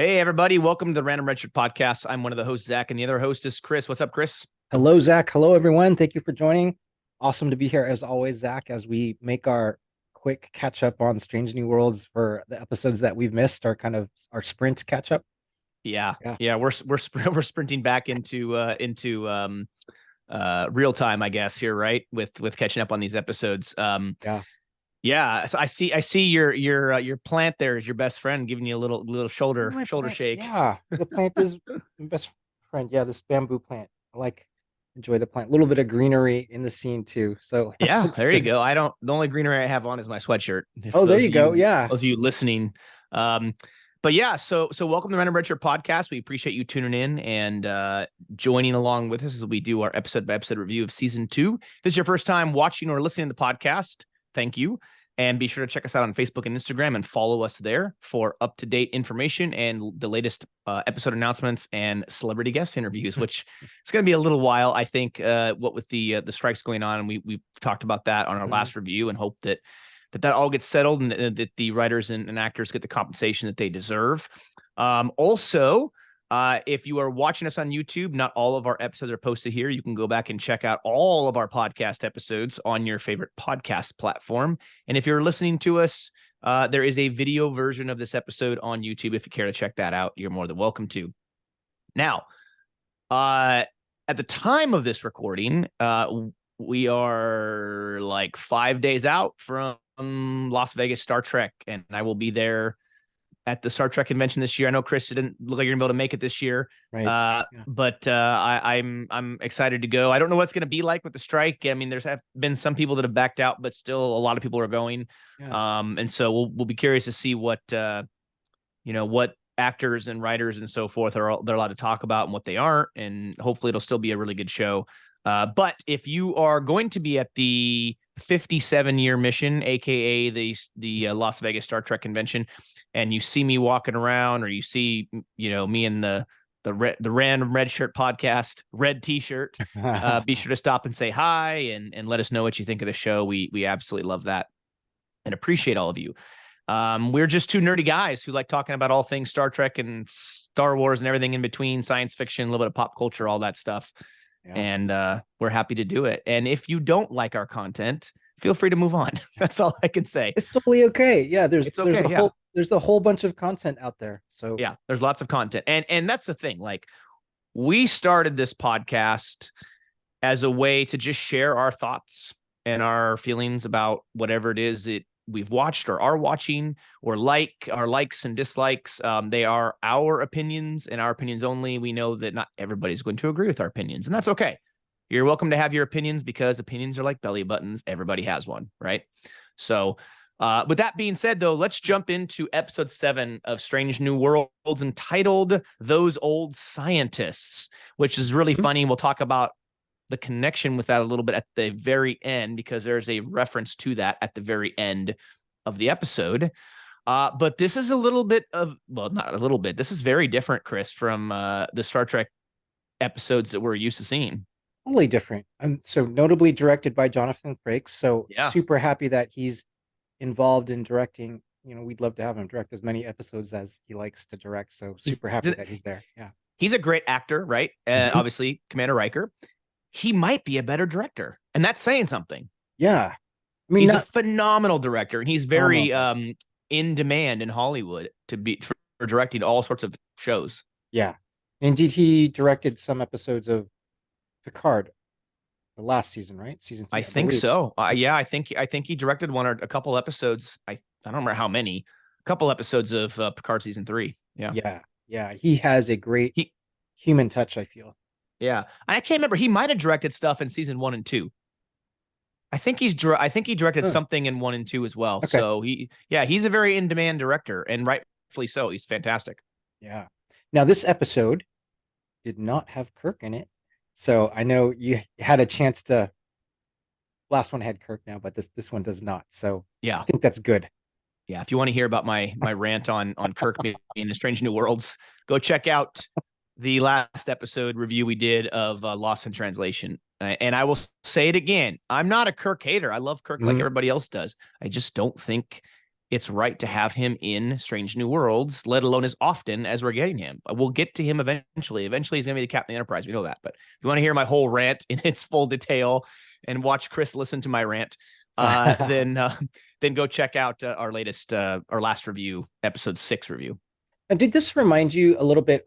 Hey, everybody. Welcome to the Random Redshirt podcast. I'm one of the hosts, Zach, and the other host is Chris. What's up, Chris? Hello, Zach. Hello, everyone. Thank you for joining. Awesome to be here as always, Zach, as we make our quick catch up on Strange New Worlds for the episodes that we've missed, our kind of our sprint catch up. Yeah, Yeah. yeah, we're sprinting back into real time, I guess, here, right? With catching up on these episodes. Yeah. Yeah. So I see your plant there is your best friend giving you a little Oh, shoulder my shoulder plant. shake. Yeah. The plant is my best friend. Yeah, this bamboo plant. I enjoy the plant. A little bit of greenery in the scene too. So it Yeah, looks there you good. go. The only greenery I have on is my sweatshirt. If Oh, there you go. Yeah. those of you listening, um, but yeah, so welcome to Random Redshirt podcast. We appreciate you tuning in and joining along with us as we do our episode by episode review of season 2. If this is your first time watching or listening to the podcast, thank you. And be sure to check us out on Facebook and Instagram and follow us there for up-to-date information and the latest episode announcements and celebrity guest interviews, which it's going to be a little while, I think, what with the strikes going on. And we talked about that on our last review and hope that all gets settled and that the writers and actors get the compensation that they deserve. Also, if you are watching us on YouTube, not all of our episodes are posted here. You can go back and check out all of our podcast episodes on your favorite podcast platform. And if you're listening to us, there is a video version of this episode on YouTube. If you care to check that out, you're more than welcome to. Now, at the time of this recording, we are like 5 days out from Las Vegas Star Trek, and I will be there at the Star Trek convention this year. I know Chris didn't look like you're gonna be able to make it this year, Right. Yeah. but I'm excited to go. I don't know what it's gonna be like with the strike. I mean, there's have been some people that have backed out, but still a lot of people are going. Yeah. And so we'll be curious to see what what actors and writers and so forth they're allowed to talk about and what they aren't, and hopefully it'll still be a really good show. But if you are going to be at the 57-year mission, aka the Las Vegas Star Trek convention, and you see me walking around, or you see me in the Random Redshirt podcast red T-shirt, be sure to stop and say hi and let us know what you think of the show. We absolutely love that and appreciate all of you. We're just two nerdy guys who like talking about all things Star Trek and Star Wars and everything in between, science fiction, a little bit of pop culture, all that stuff. Yeah. And we're happy to do it. And if you don't like our content, feel free to move on. That's all I can say. It's totally okay. Yeah, It's okay. Yeah. there's a whole bunch of content out there. So Yeah, there's lots of content. And that's the thing. Like, we started this podcast as a way to just share our thoughts and our feelings about whatever it is that we've watched or are watching, or like our likes and dislikes. They are our opinions and our opinions only. We know that not everybody's going to agree with our opinions, and that's okay. You're welcome to have your opinions, because opinions are like belly buttons. Everybody has one, right? So with that being said, though, let's jump into episode 7 of Strange New Worlds, entitled Those Old Scientists, which is really funny. We'll talk about the connection with that a little bit at the very end, because there's a reference to that at the very end of the episode. But this is a little bit of, well, not a little bit. This is very different, Chris, from the Star Trek episodes that we're used to seeing. totally different. And so notably directed by Jonathan Frakes. So Yeah. super happy that he's involved in directing. We'd love to have him direct as many episodes as he likes to direct. So super happy that he's there. Yeah. He's a great actor, right? Obviously, Commander Riker. He might be a better director, and that's saying something. Yeah. I mean, He's a phenomenal director, and he's very in demand in Hollywood for directing all sorts of shows. Yeah. Indeed, he directed some episodes of Picard, the last season, right? Season 3, I think so. Yeah, I think he directed one or a couple episodes. I don't remember how many. A couple episodes of Picard season 3. Yeah. Yeah. Yeah. He has a great human touch, I feel. Yeah. I can't remember. He might have directed stuff in season 1 and 2. I think he directed something in 1 and 2 as well. Okay. So he's a very in demand director, and rightfully so. He's fantastic. Yeah. Now this episode did not have Kirk in it. So I know you had a chance to. Last one had Kirk now, but this one does not. So yeah, I think that's good. Yeah, if you want to hear about my rant on Kirk being in Strange New Worlds, go check out the last episode review we did of Lost in Translation. And I will say it again. I'm not a Kirk hater. I love Kirk like everybody else does. I just don't think it's right to have him in Strange New Worlds, let alone as often as we're getting him. We'll get to him eventually. Eventually, he's going to be the captain of the Enterprise. We know that. But if you want to hear my whole rant in its full detail and watch Chris listen to my rant, then go check out our last review, episode 6 review. And did this remind you a little bit?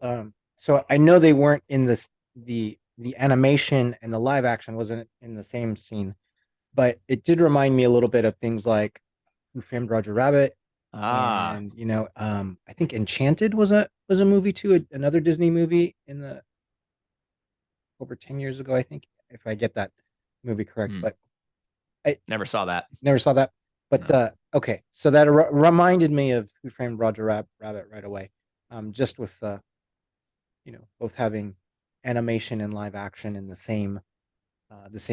So I know they weren't in the animation, and the live action wasn't in the same scene, but it did remind me a little bit of things like Who Framed Roger Rabbit, and I think Enchanted was a movie too, another Disney movie in the over 10 years ago, I think, if I get that movie correct. But I never saw that. Never saw that. But no. Okay, so that reminded me of Who Framed Roger Rabbit right away. Just with both having animation and live action in the same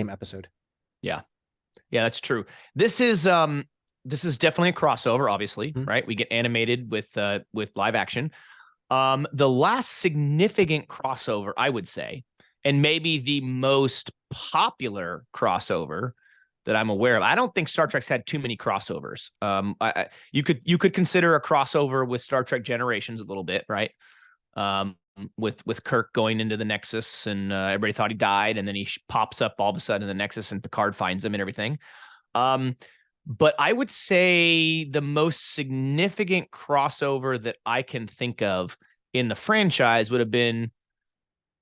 episode. Yeah, that's true. This is definitely a crossover, obviously, right? We get animated with live action. The last significant crossover, I would say, and maybe the most popular crossover that I'm aware of. I don't think Star Trek's had too many crossovers. You could consider a crossover with Star Trek Generations a little bit, right? With Kirk going into the Nexus, and everybody thought he died, and then he pops up all of a sudden in the Nexus, and Picard finds him and everything. But I would say the most significant crossover that I can think of in the franchise would have been,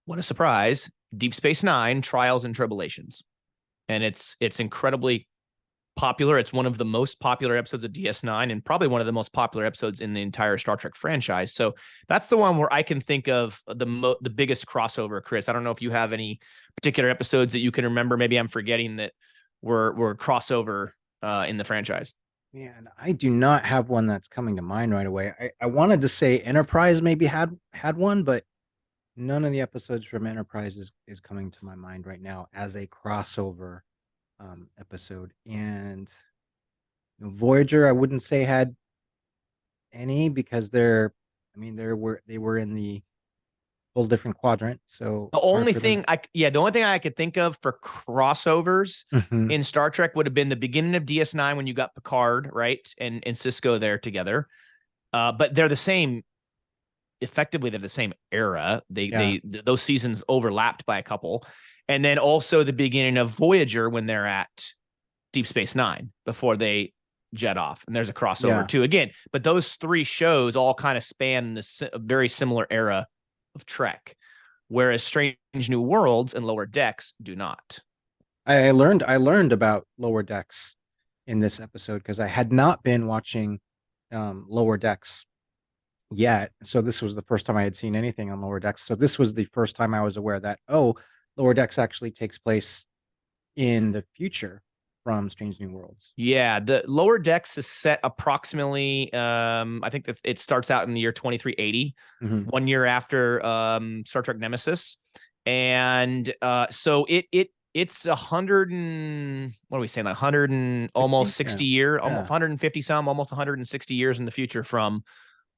what a surprise, Deep Space Nine, Trials and Tribulations. And it's incredibly popular. It's one of the most popular episodes of DS9, and probably one of the most popular episodes in the entire Star Trek franchise. So that's the one where I can think of the biggest crossover. Chris, I don't know if you have any particular episodes that you can remember. Maybe I'm forgetting that were crossover in the franchise. Yeah, and I do not have one that's coming to mind right away. I wanted to say Enterprise maybe had one, but none of the episodes from Enterprise is coming to my mind right now as a crossover episode. And Voyager, I wouldn't say had any, because they were in the whole different quadrant. So the only thing I could think of for crossovers in Star Trek would have been the beginning of DS9 when you got Picard, right, and Sisko there together. But they're the same. Effectively, they're the same era. Those seasons overlapped by a couple. And then also the beginning of Voyager when they're at Deep Space Nine before they jet off. And there's a crossover too, again. But those three shows all kind of span this very similar era of Trek, whereas Strange New Worlds and Lower Decks do not. I learned about Lower Decks in this episode because I had not been watching Lower Decks yet. So this was the first time I had seen anything on Lower Decks. So this was the first time I was aware that, Lower Decks actually takes place in the future from Strange New Worlds. Yeah, the Lower Decks is set approximately, I think that it starts out in the year 2380, 1 year after Star Trek Nemesis. And so it's 100 and, what are we saying, like 100 and almost 60 year, almost 150 some, almost 160 years in the future from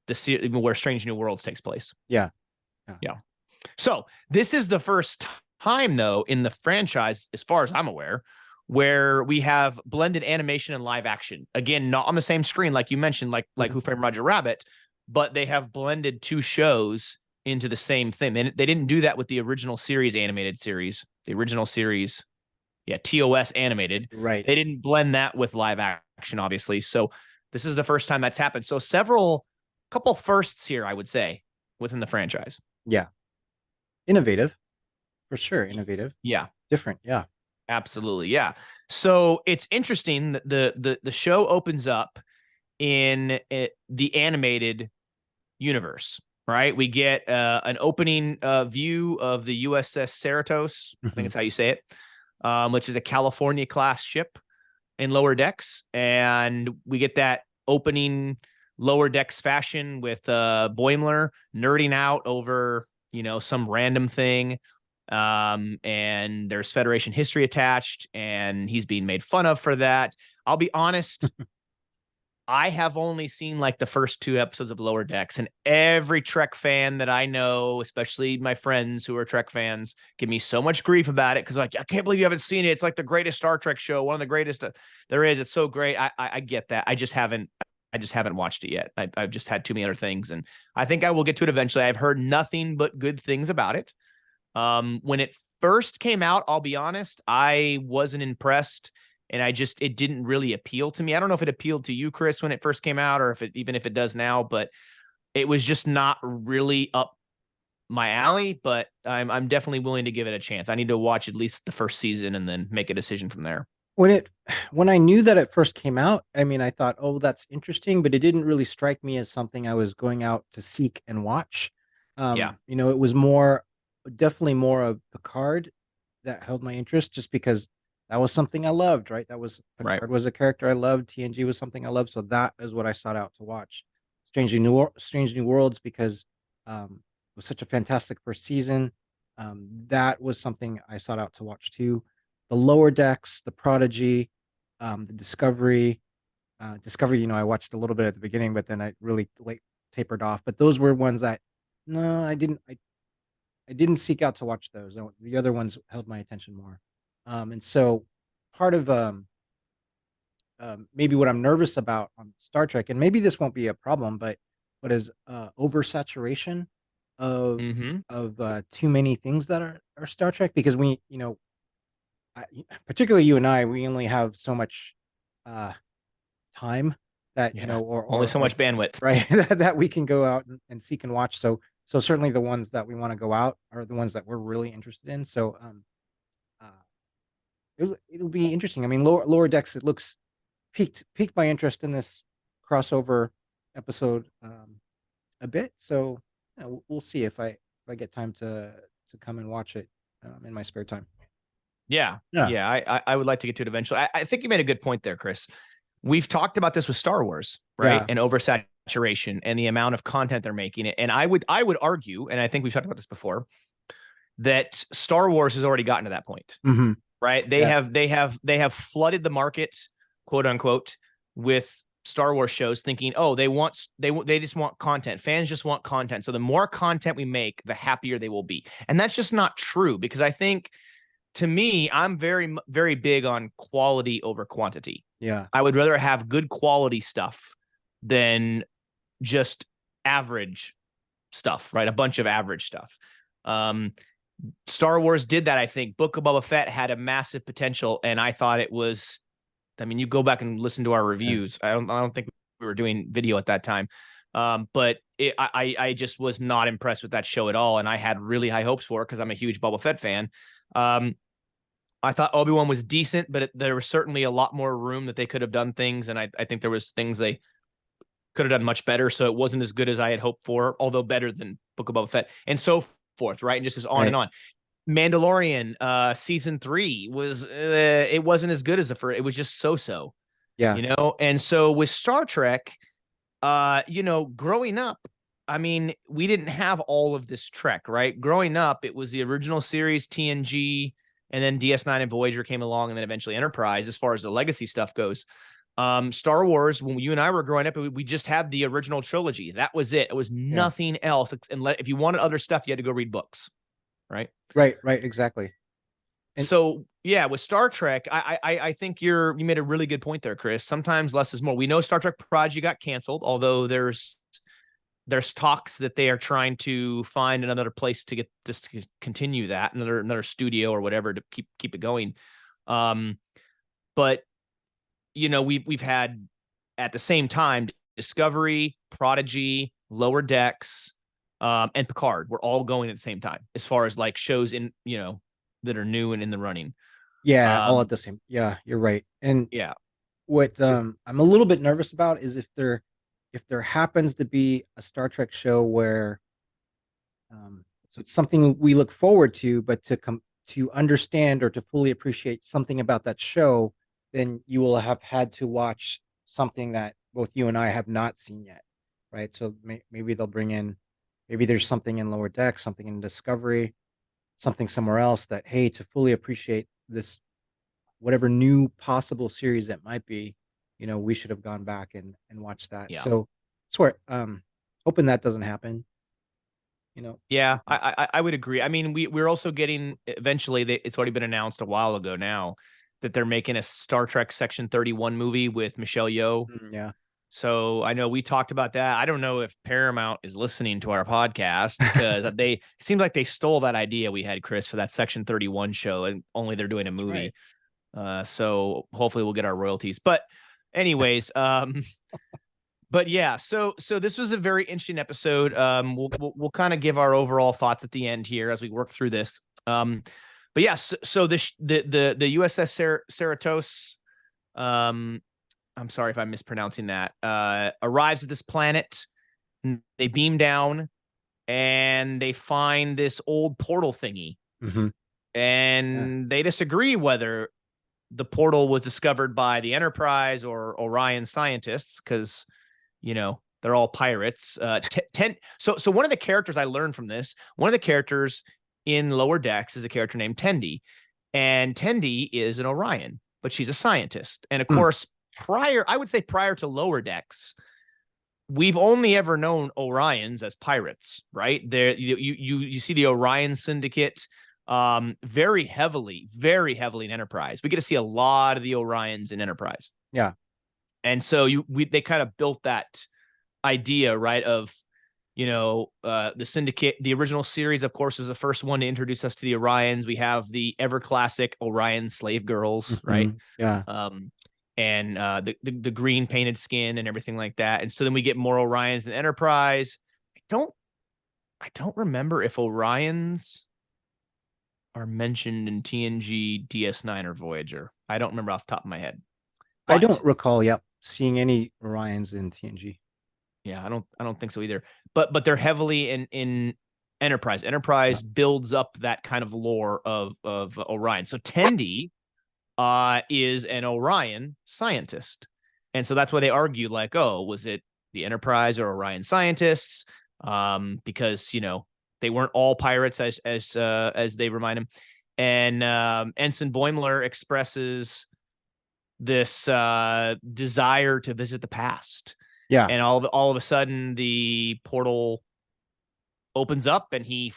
where Strange New Worlds takes place. Yeah. So this is the first time, though, in the franchise, as far as I'm aware, where we have blended animation and live action. Again, not on the same screen, like you mentioned, like Who Framed Roger Rabbit, but they have blended two shows into the same thing. They didn't do that with the original series, animated series. The original series, TOS animated. Right. They didn't blend that with live action, obviously. So this is the first time that's happened. So couple firsts here, I would say, within the franchise. Yeah. Innovative. For sure. Innovative. Yeah. Different. Yeah. Absolutely. Yeah. So it's interesting that the show opens up in the animated universe, right? We get an opening view of the USS Cerritos, I think that's how you say it, which is a California class ship in Lower Decks. And we get that opening Lower Decks fashion with Boimler nerding out over, some random thing. And there's Federation history attached, and he's being made fun of for that. I'll be honest, I have only seen like the first 2 episodes of Lower Decks, and every Trek fan that I know, especially my friends who are Trek fans, give me so much grief about it because, like, I can't believe you haven't seen it. It's like the greatest Star Trek show, one of the greatest there is. It's so great. I get that. I just haven't I just haven't watched it yet. I've just had too many other things, and I think I will get to it eventually. I've heard nothing but good things about it. When it first came out, I'll be honest, I wasn't impressed, and it didn't really appeal to me. I don't know if it appealed to you, Chris, when it first came out, or even if it does now, but it was just not really up my alley. But I'm definitely willing to give it a chance. I need to watch at least the first season and then make a decision from there. when it when I knew that it first came out, I mean, I thought, oh, that's interesting, but it didn't really strike me as something I was going out to seek and watch. Yeah, It was more, definitely more of Picard that held my interest, just because that was something I loved, right? That was right. Picard was a character I loved. TNG was something I loved, so that is what I sought out to watch. Strange New Worlds, because it was such a fantastic first season. That was something I sought out to watch too. The Lower Decks, the Prodigy, the Discovery. Discovery, I watched a little bit at the beginning, but then I really like tapered off. But those were ones that no, I didn't. I didn't seek out to watch those. The other ones held my attention more. And so part of maybe what I'm nervous about on Star Trek, and maybe this won't be a problem, but what is oversaturation of Mm-hmm. too many things that are Star Trek, because I, particularly you and I, we only have so much uh time that Yeah, only or so much bandwidth. right that we can go out and seek and watch. So certainly the ones that we want to go out are the ones that we're really interested in. So uh it'll be interesting. I mean, lower decks, it looks piqued my interest in this crossover episode a bit. So we'll see if I get time to come and watch it in my spare time. Yeah, Yeah. yeah. I would like to get to it eventually. I think you made a good point there, Chris. We've talked about this with Star Wars, right? Yeah. And oversaturation and the amount of content they're making it. And I would argue, and I think we've talked about this before, that Star Wars has already gotten to that point, Hmm. right? They Yeah. have flooded the market, quote unquote, with Star Wars shows, thinking, oh, they just want content. Fans just want content. So the more content we make, the happier they will be. And that's just not true, because I think, to me, I'm very, very big on quality over quantity. Yeah. I would rather have good quality stuff than just average stuff, right? A bunch of average stuff. Um, Star Wars did that, I think. Book of Boba Fett had a massive potential, and I thought it was. I mean, you go back and listen to our Yeah. reviews. I don't think we were doing video at that time, but I just was not impressed with that show at all, and I had really high hopes for it because I'm a huge Boba Fett fan. Um, I thought Obi-Wan was decent, but there was certainly a lot more room that they could have done things, and I think there was things they could have done much better. So it wasn't as good as I had hoped for, although better than Book of Boba Fett, and so forth, right? And just as on and Right. on. Mandalorian season 3 was it wasn't as good as the first. It was just so, Yeah. And so with Star Trek, growing up, I mean, we didn't have all of this Trek, right? Growing up, it was the original series, TNG, and then DS9 and Voyager came along, and then eventually Enterprise, as far as the legacy stuff goes. Star Wars, when you and I were growing up, we just had the original trilogy. That was it. It was Yeah. nothing else. And if you wanted other stuff, you had to go read books, right? Right. Right. Exactly. And So yeah, with Star Trek, I think you made a really good point there, Chris. Sometimes less is more. We know Star Trek Prodigy got canceled, although there's talks that they are trying to find another place to get just to continue that, another studio or whatever to keep it going. But we've had at the same time Discovery, Prodigy, Lower Decks, and Picard. We're all going at the same time as far as like shows in that are new and in the running. yeah, all at Um, the same. Yeah, you're right. And yeah, what I'm a little bit nervous about is if there happens to be a Star Trek show where so it's something we look forward to, but to understand or to fully appreciate something about that show, then you will have had to watch something that both you and I have not seen yet, right? So maybe they'll bring in, maybe there's something in Lower Deck, something in Discovery, something somewhere else that, hey, to fully appreciate this, whatever new possible series that might be, we should have gone back and watched that. yeah. So swear, hoping that doesn't happen, you know. Yeah, Uh, I would agree. I mean, we're also getting eventually. It's already been announced a while ago now that they're making a Star Trek Section 31 movie with Michelle Yeoh. yeah. So I know we talked about that. I don't know if Paramount is listening to our podcast because it seems like they stole that idea we had, Chris, for that Section 31 show, and only they're doing a That's movie. right. So hopefully we'll get our royalties. But anyways, but yeah, so this was a very interesting episode. We'll kind of give our overall thoughts at the end here as we work through this. But yeah, so the USS Cerritos, I'm sorry if I'm mispronouncing that, arrives at this planet. They beam down and they find this old portal thingy. Mm-hmm. And they disagree whether the portal was discovered by the Enterprise or Orion scientists, because, they're all pirates. So one of the characters I learned from this, one of the characters in Lower Decks is a character named Tendi. And Tendi is an Orion, but she's a scientist. And of course, I would say prior to Lower Decks, we've only ever known Orions as pirates, right? There, you see the Orion Syndicate very heavily in Enterprise. We get to see a lot of the Orions in Enterprise. Yeah. And so they kind of built that idea, right, of the Syndicate. The original series, of course, is the first one to introduce us to the Orions. We have the ever classic Orion slave girls, right? Yeah. And the green painted skin and everything like that. And so then we get more Orions in Enterprise. I don't remember if Orions are mentioned in TNG, DS9, or Voyager. I don't remember off the top of my head. I don't recall seeing any Orions in TNG. Yeah, I don't think so either. But they're heavily in Enterprise. Enterprise builds up that kind of lore of Orion. So Tendi is an Orion scientist. And so that's why they argue, like, oh, was it the Enterprise or Orion scientists? Because, they weren't all pirates as they remind him. And Ensign Boimler expresses this desire to visit the past. Yeah. And all of a sudden the portal opens up and he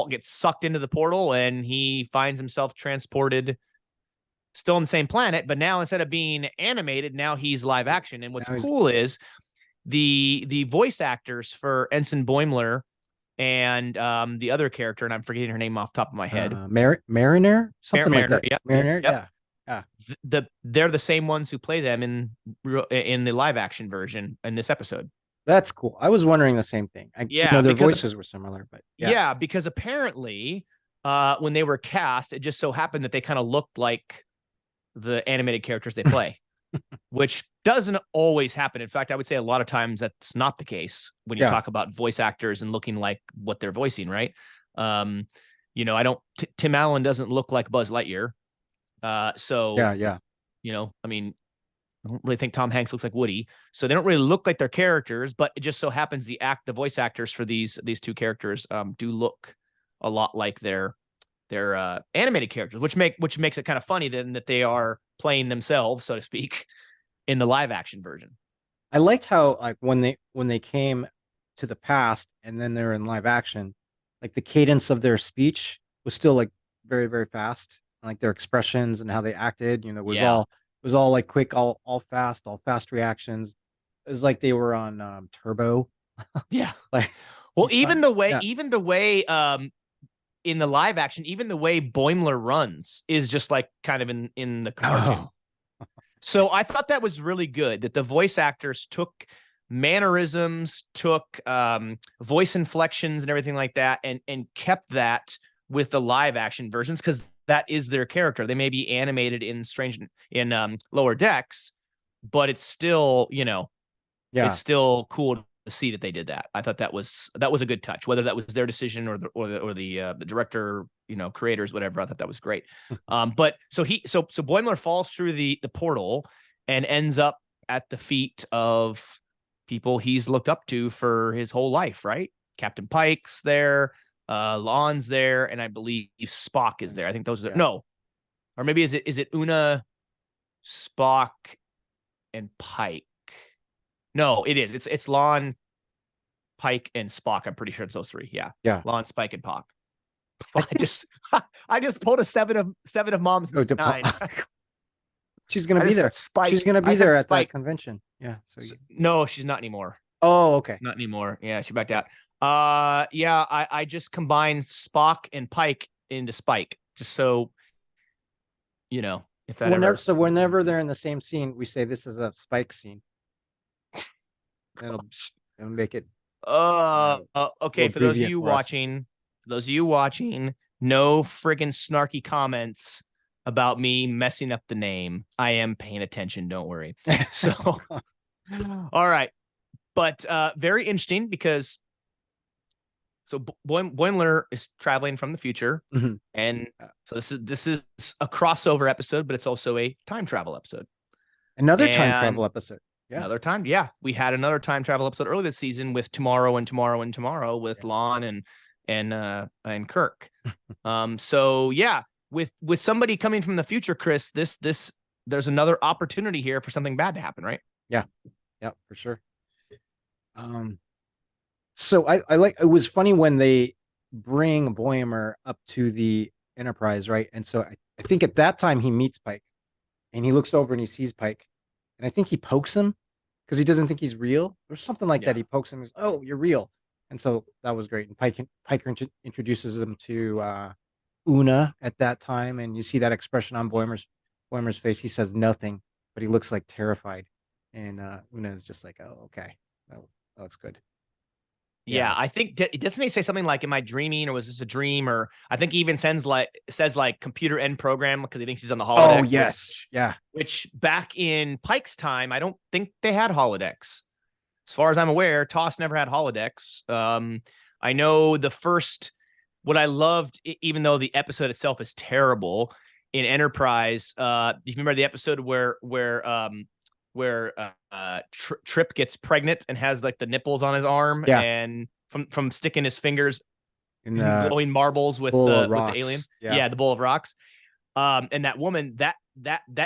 gets sucked into the portal and he finds himself transported still on the same planet, but now instead of being animated, now he's live action. And what's cool is the voice actors for Ensign Boimler and the other character, and I'm forgetting her name off the top of my head. Mariner? Something like that. Yeah. Mariner, yep. Yeah. They're the same ones who play them in the live action version in this episode. That's cool. I was wondering the same thing. Their voices were similar, but yeah, because apparently when they were cast, it just so happened that they kind of looked like the animated characters they play, which doesn't always happen. In fact, I would say a lot of times that's not the case when you talk about voice actors and looking like what they're voicing, right? Tim Allen doesn't look like Buzz Lightyear. So I mean, I don't really think Tom Hanks looks like Woody, so they don't really look like their characters. But it just so happens the voice actors for these two characters do look a lot like their animated characters, which makes it kind of funny then that they are playing themselves, so to speak, in the live action version. I liked how, like, when they came to the past and then they're in live action, like the cadence of their speech was still like very, very fast. Like their expressions and how they acted, was all like quick, all fast reactions. It was like they were on Turbo. Yeah. Like, well, even the way in the live action, even the way Boimler runs is just like kind of in the cartoon. So I thought that was really good that the voice actors took mannerisms, took voice inflections and everything like that, and kept that with the live action versions, because that is their character. They may be animated in Lower Decks, but it's still, it's still cool to see that they did that. I thought that was a good touch, whether that was their decision or the director, creators, whatever. I thought that was great. But so Boimler falls through the portal and ends up at the feet of people he's looked up to for his whole life, right? Captain Pike's there, Lon's there, and I believe Spock is there. I think those are no, or maybe is it Una, Spock, and Pike? No, it is. It's Lon, Pike, and Spock. I'm pretty sure it's those three. Yeah. Lon, Spike, and Spock. I just pulled a seven of Mom's 9. She's gonna I be just there. said Spike. She's gonna I be said there at that Spike. convention. Yeah. So No, she's not anymore. oh, okay. Not anymore. Yeah, she backed Okay. out. Yeah, I just combined Spock and Pike into Spike, just so if that ever. Whenever they're in the same scene, we say this is a Spike scene. It'll it'll make it Okay. abbreviate for us. For those of you watching, no friggin' snarky comments about me messing up the name. I am paying attention. Don't worry. So, all right. But very interesting because Boimler is traveling from the future, Mhm. and so this is a crossover episode, but it's also a time travel episode. Another time And travel episode. Yeah. another time, yeah, we had another time travel episode early this season with Tomorrow and Tomorrow and Tomorrow with Lon and Kirk. So yeah, with somebody coming from the future, Chris, this there's another opportunity here for something bad to happen, right? Yeah. Yeah, for sure. So I like it was funny when they bring Boimer up to the Enterprise, right? And so I think at that time he meets Pike and he looks over and he sees Pike. And I think he pokes him because he doesn't think he's real or something like that. Yeah. He pokes him and goes, "Oh, you're real." And so that was great. And Pike introduces him to Una at that time, and you see that expression on Boimer's face. He says nothing, but he looks like terrified. And Una is just like, "Oh, okay, that looks good." Yeah, Yeah. I think doesn't he say something like, "Am I dreaming, or was this a dream?" Or I think he even says like computer end program because he thinks he's on the Oh holodeck. yes, yeah. Which back in Pike's time, I don't think they had holodecks. As far as I'm aware, TOS never had holodecks. I know the first. What I loved, even though the episode itself is terrible, in Enterprise, you remember the episode where Trip gets pregnant and has like the nipples on his arm, Yeah. and from sticking his fingers In the blowing marbles with bowl of the alien. rocks. Yeah. The bowl of rocks. And that woman, that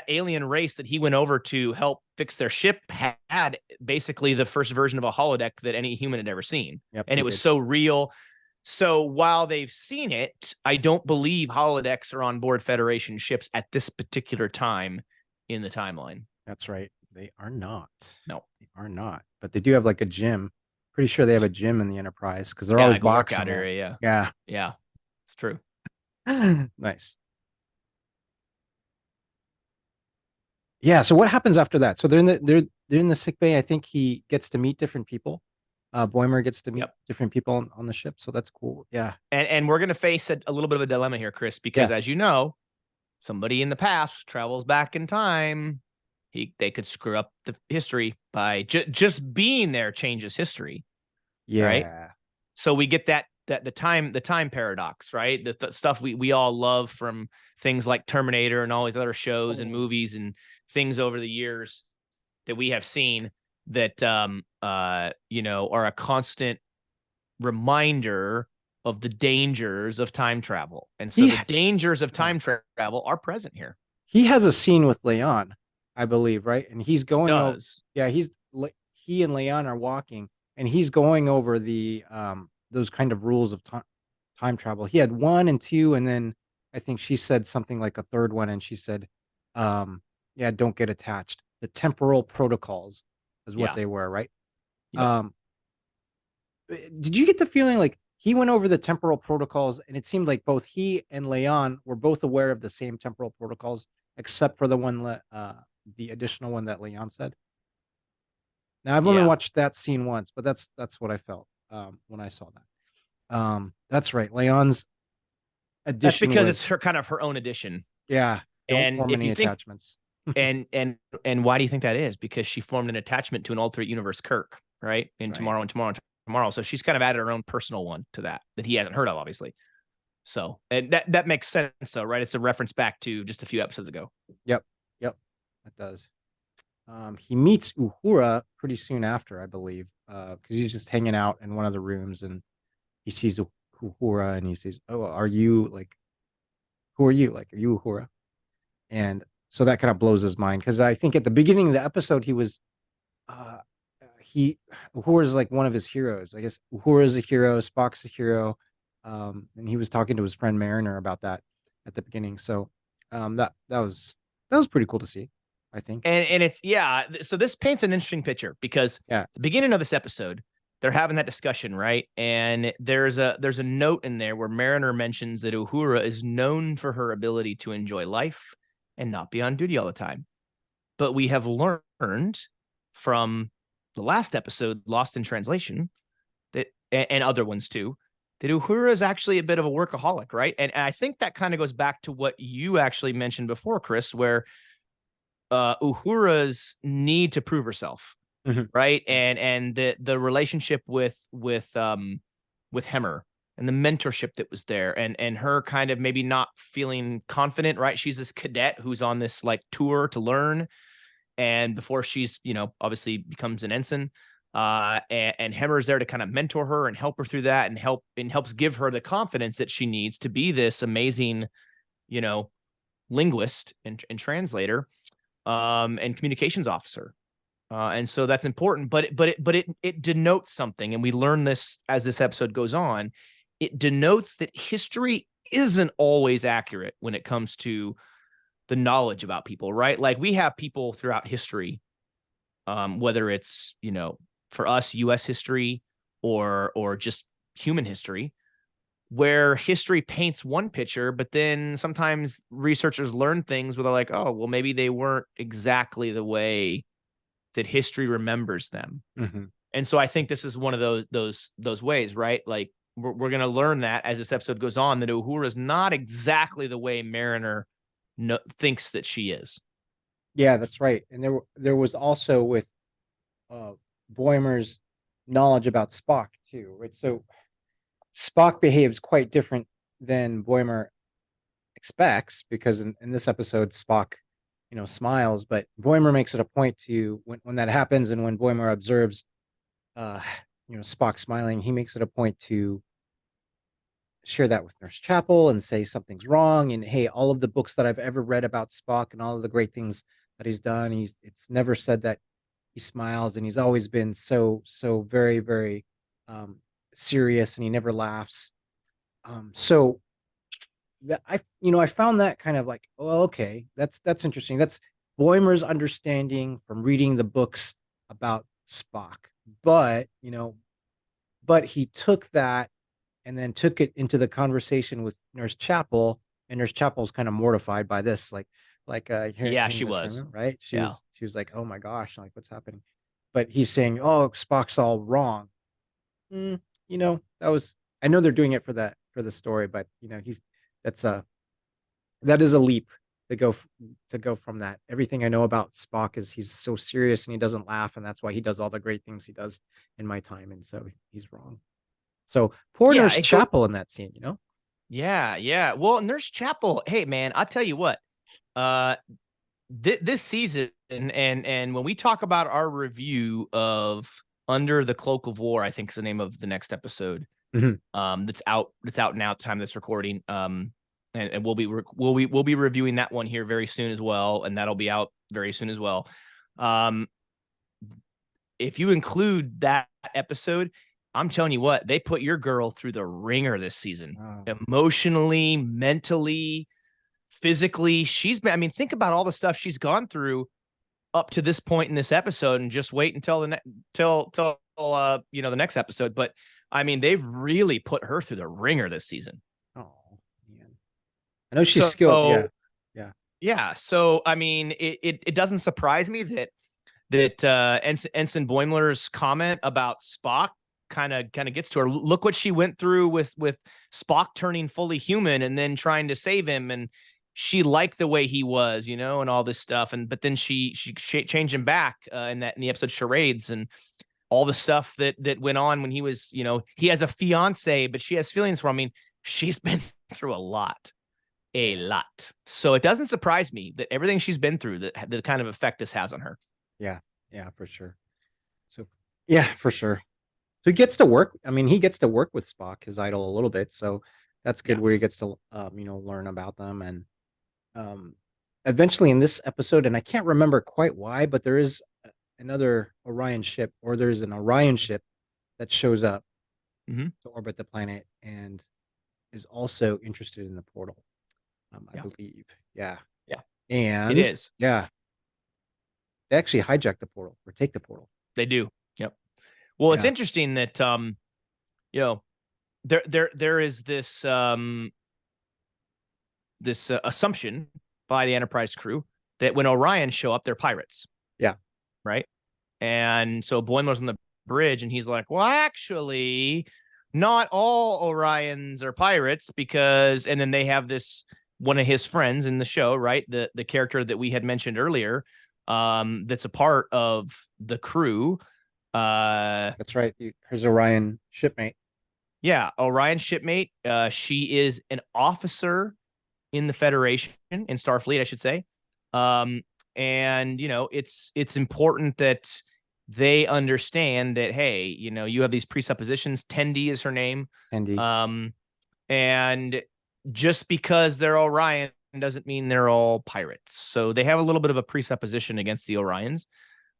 alien race that he went over to help fix their ship had basically the first version of a holodeck that any human had ever seen. Yep, And they it was did. so real. So while they've seen it, I don't believe holodecks are on board Federation ships at this particular time in the timeline. That's right. They are not. No. They are not. But they do have like a gym. Pretty sure they have a gym in the Enterprise because they're Yeah, always like a boxing workout there. area. Yeah. Yeah. It's true. Nice. Yeah. So what happens after that? So they're in the sick bay. I think he gets to meet different people. Boimer gets to meet different people on the ship. So that's cool. Yeah. And we're gonna face a little bit of a dilemma here, Chris, because as you know, somebody in the past travels back in time. They could screw up the history by just being there changes history. Yeah. Right. So we get that the time paradox, right? The stuff we all love from things like Terminator and all these other shows and movies and things over the years that we have seen that are a constant reminder of the dangers of time travel. And so the dangers of time travel are present here. He has a scene with Leon, I believe, right? And he's going over, he and Leon are walking and he's going over the those kind of rules of time travel. He had 1 and 2, and then I think she said something like a third one, and she said, don't get attached. The temporal protocols is what they were, right? Did you get the feeling like he went over the temporal protocols and it seemed like both he and Leon were both aware of the same temporal protocols, except for the additional one that Leon said? Now I've only watched that scene once, but that's what I felt when I saw that. That's right. Leon's addition. That's because it's her own addition. Yeah. Don't form any attachments. and why do you think that is? Because she formed an attachment to an alternate universe Kirk, right? In Tomorrow and Tomorrow and Tomorrow. So she's kind of added her own personal one to that he hasn't heard of, obviously. So and that makes sense though, right? It's a reference back to just a few episodes ago. Yep. That does. He meets Uhura pretty soon after, I believe, because he's just hanging out in one of the rooms and he sees Uhura and he says, "Oh, are you like, who are you? Like, are you Uhura?" And so that kind of blows his mind because I think at the beginning of the episode he was, Uhura is like one of his heroes. I guess Uhura is a hero, Spock's a hero, and he was talking to his friend Mariner about that at the beginning. So that was pretty cool to see. I think. And it's so this paints an interesting picture because Yeah. the beginning of this episode, they're having that discussion, right? And there's a note in there where Mariner mentions that Uhura is known for her ability to enjoy life and not be on duty all the time. But we have learned from the last episode, Lost in Translation, that and other ones too, that Uhura is actually a bit of a workaholic, right? And I think that kind of goes back to what you actually mentioned before, Chris, where Uhura's need to prove herself, Mhm. right? And the relationship with Hemmer and the mentorship that was there, and her kind of maybe not feeling confident, right? She's this cadet who's on this like tour to learn, and before she's obviously becomes an ensign. And Hemmer's there to kind of mentor her and help her through that, and helps give her the confidence that she needs to be this amazing, you know, linguist and translator, and communications officer. And so that's important, but it denotes something, and we learn this as this episode goes on. It denotes that history isn't always accurate when it comes to the knowledge about people, right? Like we have people throughout history, whether it's for us U.S. history or just human history, where history paints one picture, but then sometimes researchers learn things where they're like, oh, well, maybe they weren't exactly the way that history remembers them. Mhm. And so I think this is one of those ways, right? Like we're going to learn that as this episode goes on, that Uhura is not exactly the way Mariner thinks that she is. Yeah, that's right. And there was also with uh Boimler's knowledge about Spock too, right? So Spock behaves quite different than Boimler expects, because in this episode Spock, smiles, but Boimler makes it a point to, when that happens, and when Boimler observes uh Spock smiling, he makes it a point to share that with Nurse Chapel and say something's wrong. And hey, all of the books that I've ever read about Spock and all of the great things that he's done, it's never said that he smiles, and he's always been so very, very um serious, and he never laughs. So that I found that kind of like, well, okay, that's interesting. That's Boimler's understanding from reading the books about Spock. But but he took that and then took it into the conversation with Nurse Chapel, and Nurse Chapel's kind of mortified by this, like Yeah, hearing she this from was. him, right? Yeah. She was like, oh my gosh, like what's happening? But he's saying, oh, Spock's all wrong. Mm, that was, I know they're doing it for the story, but that's a that is a leap to go from that. Everything I know about Spock is he's so serious and he doesn't laugh, and that's why he does all the great things he does in my time, and so he's wrong. So poor Yeah, Nurse it go Chapel in that scene. Yeah, yeah. Well, Nurse Chapel, hey man, I'll tell you what. Uh this season, and when we talk about our review of Under the Cloak of War, I think is the name of the next episode. Mhm. That's out now at the time of this recording. And we'll be reviewing that one here very soon as well, and that'll be out very soon as well. Um, if you include that episode, I'm telling you what, they put your girl through the ringer this season, Wow. emotionally, mentally, physically. I mean, think about all the stuff she's gone through up to this point in this episode, and just wait until the next episode. But I mean, they've really put her through the ringer this season. Oh man, I know she's skilled. So Yeah, yeah. yeah, so I mean, it doesn't surprise me that Ensign Boimler's comment about Spock kind of gets to her. Look what she went through with Spock turning fully human and then trying to save him, and she liked the way he was, and all this stuff. And but then she changed him back in the episode Charades, and all the stuff that went on when he was, he has a fiance, but she has feelings for him. I mean, she's been through a lot. A lot. So it doesn't surprise me that everything she's been through, that the kind of effect this has on her. Yeah, yeah, for sure. So yeah, for sure. So he gets to work. I mean, he gets to work with Spock, his idol, a little bit. So that's good, Yeah. where he gets to learn about them. And um eventually in this episode, and I can't remember quite why, but there is another Orion ship, or there's an Orion ship that shows up Mm-hmm. to orbit the planet and is also interested in the portal. I Yeah. believe. Yeah. Yeah. It And is. yeah. They actually hijack the portal or take the portal. They do. Yep. Well, it's Yeah. interesting that you know, there is this assumption by the Enterprise crew that when Orions show up, they're pirates, Yeah. right? And so Boimler's on the bridge, and he's like, "Well, actually, not all Orions are pirates because." And then they have this one of his friends in the show, right? The character that we had mentioned earlier, that's a part of the crew. That's right. Here's Orion shipmate. Yeah, Orion shipmate. She is an officer in the Federation, in Starfleet, I should say. Um, and it's important that they understand that, hey, you have these presuppositions. Tendi is her name. Andy. Um, and just because they're Orion doesn't mean they're all pirates. So they have a little bit of a presupposition against the Orions.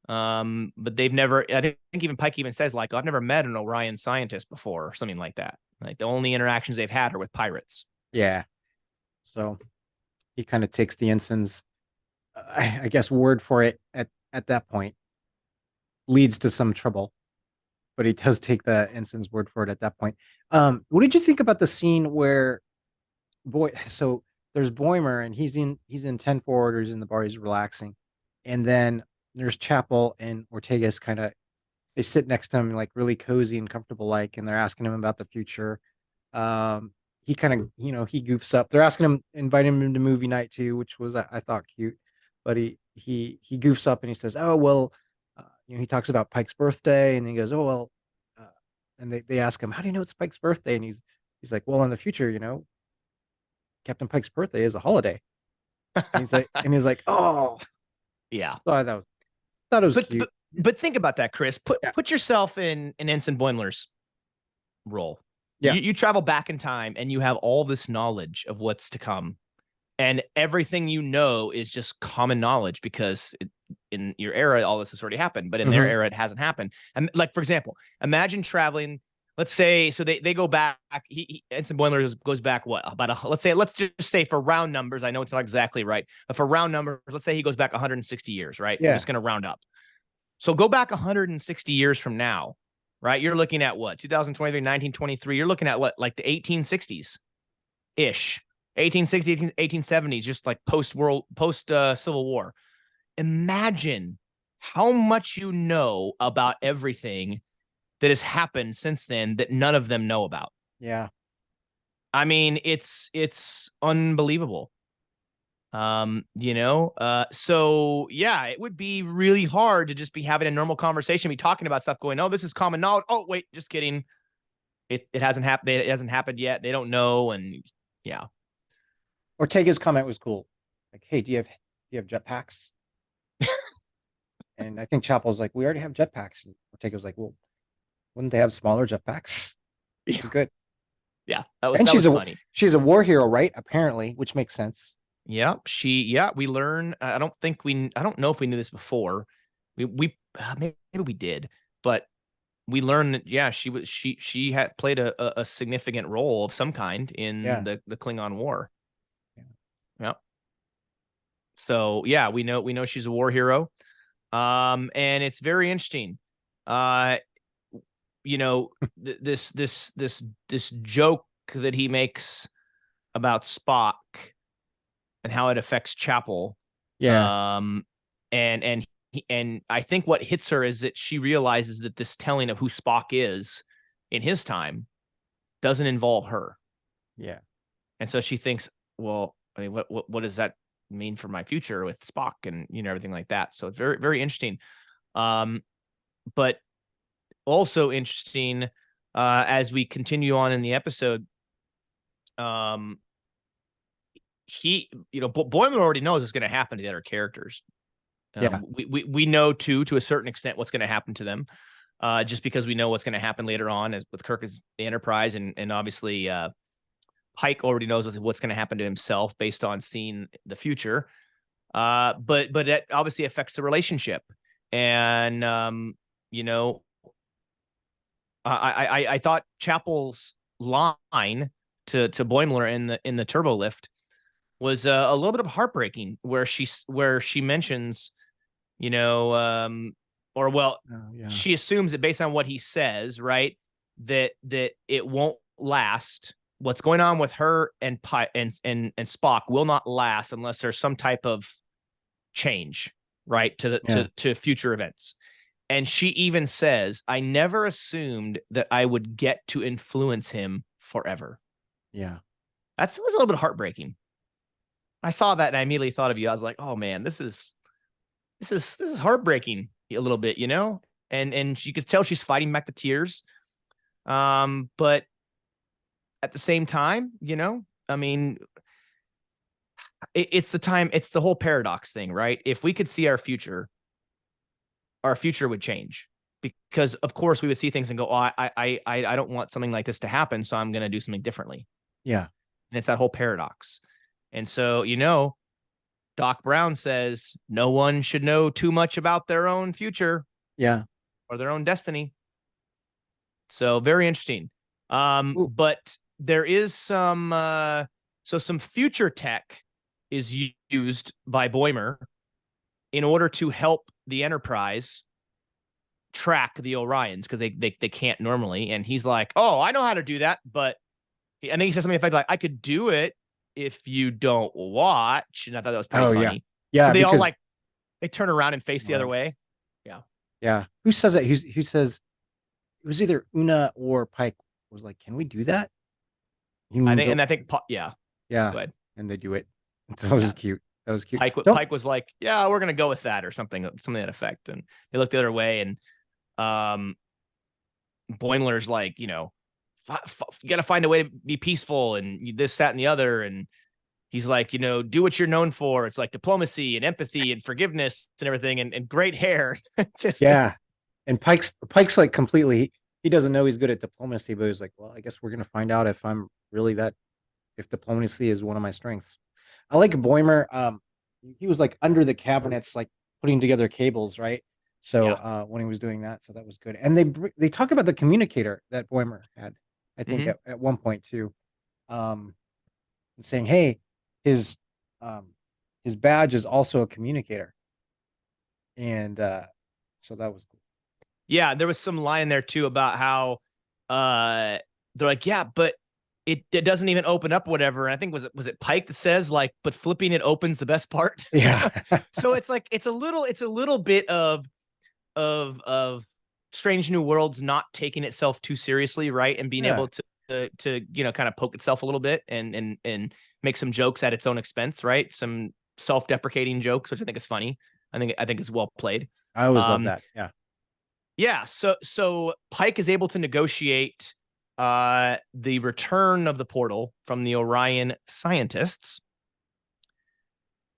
But they've never, I think even Pike even says, like, I've never met an Orion scientist before, or something like that. Like, the only interactions they've had are with pirates. Yeah. So he kind of takes the ensign's, I guess, word for it at that point. Leads to some trouble, but he does take the ensign's word for it at that point. What did you think about the scene where so there's Boimer and he's in 10 forward or he's in the bar, he's relaxing. And then there's Chapel and Ortega's kind of, they sit next to him like really cozy and comfortable, like, and they're asking him about the future. He kind of, he goofs up. They're asking him, inviting him to movie night too, which was, I thought, cute. But he goofs up and he says, "Oh well," he talks about Pike's birthday, and he goes, "Oh well," uh, and they ask him, "How do you know it's Pike's birthday?" And he's like, "Well, in the future, Captain Pike's birthday is a holiday." And he's like, "Oh," Yeah. so I thought it was But, cute. but but think about that, Chris. Put Yeah, put yourself in Ensign Boimler's role. yeah, You travel back in time and you have all this knowledge of what's to come, and everything is just common knowledge because in your era all this has already happened, but in their hmm era it hasn't happened. And, like, for example, imagine traveling. Let's say, so they go back. Ensign Boimler goes back, what, about let's just say, for round numbers. I know it's not exactly right, but for round numbers, let's say he goes back 160 years. Right? I'm yeah, just going to round up. So go back 160 years from now, right? You're looking at what, 2023, 1923. You're looking at what, like the 1860s ish, 1860s, 1870s, just like post Civil War. Imagine how much you know about everything that has happened since then that none of them know about. yeah. I mean, it's unbelievable. So yeah, it would be really hard to just be having a normal conversation, be talking about stuff, going, "Oh, this is common knowledge. Oh, wait, just kidding. It hasn't happened. It hasn't happened yet. They don't know." And yeah, Ortega's comment was cool. Like, "Hey, do you have jetpacks?" And I think Chapel's like, "We already have jetpacks." And Ortega's like, "Well, wouldn't they have smaller jetpacks?" yeah, You're good. yeah. That was And that was funny. she's a war hero, right? Apparently, which makes sense. Yeah, yeah. We learn. I don't know if we knew this before. Maybe we did, but we learned that, yeah, she had played a significant role of some kind in Yeah. the Klingon War. Yeah. Yeah. So yeah, we know she's a war hero. And it's very interesting. Uh, this joke that he makes about Spock and how it affects Chapel. Yeah. Um, and I think what hits her is that she realizes that this telling of who Spock is in his time doesn't involve her. Yeah. And so she thinks, well, I mean, what does that mean for my future with Spock and everything like that? So it's very, very interesting. But also interesting, as we continue on in the episode. Um, Boimler already knows what's going to happen to the other characters. Yeah. We know too, to a certain extent, what's going to happen to them, just because we know what's going to happen later on, as with Kirk as the Enterprise, and obviously Pike already knows what's going to happen to himself based on seeing the future. But that obviously affects the relationship, and you know, I thought Chapel's line to Boimler in the turbo lift was a little bit of heartbreaking, where she mentions you know, or well, Oh, yeah. she assumes that based on what he says, right, that it won't last. What's going on with her and and Spock will not last unless there's some type of change, right, to the Yeah. to future events. And she even says, I never assumed that I would get to influence him forever. Yeah. That was a little bit heartbreaking. I saw that and I immediately thought of you. I was like, oh man, this is heartbreaking a little bit, you know? And you could tell she's fighting back the tears. But at the same time, you know, I mean, it's the whole paradox thing, right? If we could see our future would change because of course we would see things and go, oh, I don't want something like this to happen, so I'm going to do something differently. Yeah. And it's that whole paradox. And so, you know, Doc Brown says no one should know too much about their own future Yeah. or their own destiny. So very interesting. Ooh. But there is some future tech is used by Boimler in order to help the Enterprise track the Orions because they can't normally. And he's like, oh, I know how to do that. But I think he says something like, I could do it if you don't watch. And I thought that was pretty Oh, yeah. funny. So Yeah. they all Because, like, they turn around and face the other right. way. Yeah. Yeah. Who says that? Who says it was either Una or Pike was like, can we do that? He I leans think, over. and I think, yeah, Yeah. go ahead. And they do it. That was Yeah. cute. That was cute. Pike was like, yeah, we're going to go with that or something to that effect. And they look the other way. And um, Boimler's like, you know, you got to find a way to be peaceful and this, that, and the other. And he's like, you know, do what you're known for. It's like diplomacy and empathy and forgiveness and everything and great hair. Just Yeah. And Pike's like completely he doesn't know he's good at diplomacy, but he's like, well, I guess we're gonna find out if I'm really that if diplomacy is one of my strengths. I like Boimer. He was like under the cabinets, like putting together cables, right? So yeah. when he was doing that, so that was good. And they talk about the communicator that Boimer had, I think Mm-hmm. at one point too, um, saying, hey, his um his badge is also a communicator, and so that was cool. Yeah, there was some line in there too about how they're like, yeah, but it doesn't even open up whatever. And I think was it Pike that says like, but flipping it opens the best part. Yeah. So it's like it's a little bit of Strange New Worlds not taking itself too seriously, right? And being Yeah. able to you know kind of poke itself a little bit and make some jokes at its own expense, right? Some self-deprecating jokes, which I think is funny. I think it's well played. I always love Um, that. Yeah. yeah, so Pike is able to negotiate the return of the portal from the Orion scientists,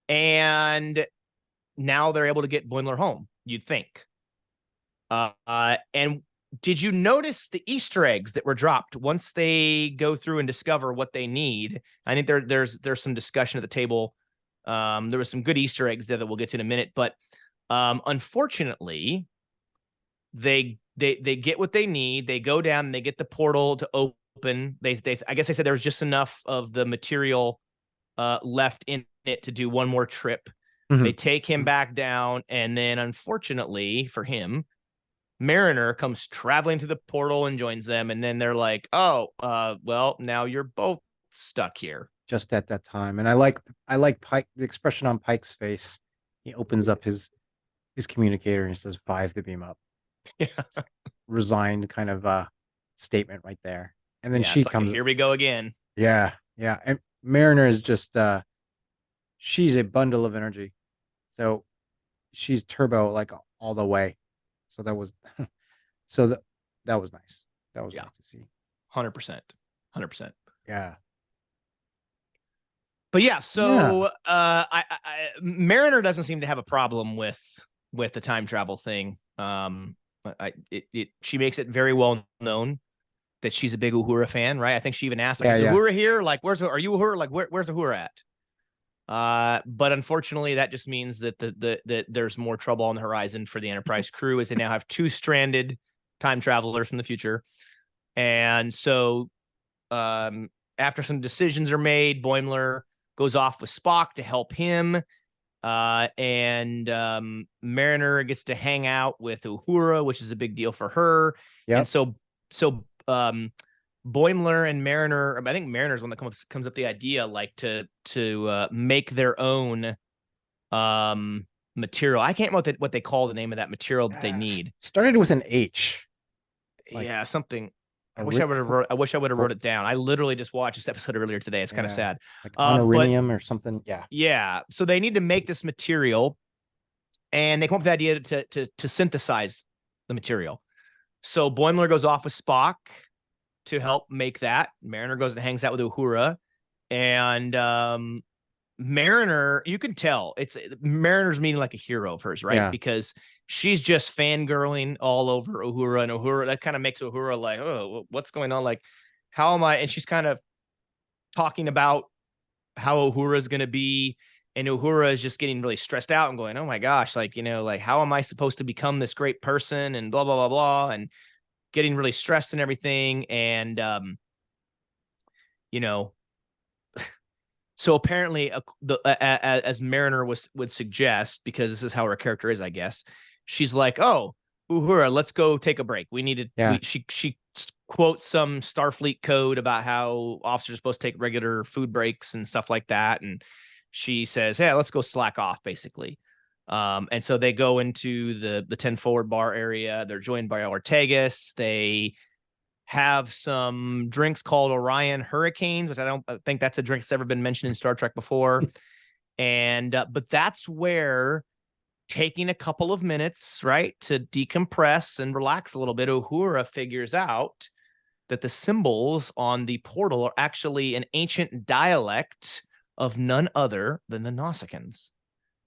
and now they're able to get Boimler home. You'd think. And did you notice the Easter eggs that were dropped once they go through and discover what they need? I think there's some discussion at the table. There was some good Easter eggs there that we'll get to in a minute, but unfortunately, they get what they need. They go down and they get the portal to open. They I guess they said there was just enough of the material left in it to do one more trip. They Mhm. take him back down, and then unfortunately for him, Mariner comes traveling through the portal and joins them, and then they're like, "Oh, well, now you're both stuck here." Just at that time. And I like Pike the expression on Pike's face. He opens up his communicator and he says 5 to beam up. Yeah, Resigned kind of statement right there. And then yeah. she It's like comes. here we go again. Yeah, yeah. And Mariner is just she's a bundle of energy. So she's turbo like all the way. So that was so that was nice. That was Yeah, nice to see. 100%, 100%. Yeah. But yeah, Yeah. so Mariner doesn't seem to have a problem with the time travel thing. She makes it very well known that she's a big Uhura fan, right? I think she even asked, like, Yeah, is yeah. Uhura here? Like, are you Uhura? Like, where's Uhura at? But unfortunately, that just means that that there's more trouble on the horizon for the Enterprise crew as they now have 2 stranded time travelers from the future. And so after some decisions are made, Boimler goes off with Spock to help him. And Mariner gets to hang out with Uhura, which is a big deal for her. And Yep. so Boimler and Mariner, I think Mariner's one that comes up the idea like to make their own material. I can't remember what they call the name of that material that they need. Started with an H, like Yeah, something. I a wish I would have wrote. I wish I would have or, wrote it down. I literally just watched this episode earlier today. It's kind of yeah, sad. like But honorinium or something. Yeah. yeah, so they need to make this material, and they come up with the idea to synthesize the material. So Boimler goes off with Spock to help make that. Mariner goes and hangs out with Uhura, and Mariner, you can tell it's Mariner's meeting like a hero of hers, right? Yeah. Because she's just fangirling all over Uhura, and Uhura that kind of makes Uhura like, oh, what's going on? Like, how am I? And she's kind of talking about how Uhura is going to be, and Uhura is just getting really stressed out and going, oh my gosh, like, like, how am I supposed to become this great person, and blah blah blah blah, and getting really stressed and everything, and you know, so apparently, as Mariner would suggest, because this is how her character is, I guess, she's like, "Oh, Uhura, let's go take a break. We need to." Yeah. She quotes some Starfleet code about how officers are supposed to take regular food breaks and stuff like that, and she says, "Hey, let's go slack off," basically. And so they go into the 10 forward bar area. They're joined by Ortegas. They have some drinks called Orion Hurricanes, which I don't think that's a drink that's ever been mentioned in Star Trek before. And but that's where taking a couple of minutes, right, to decompress and relax a little bit, Uhura figures out that the symbols on the portal are actually an ancient dialect of none other than the Nausicaans.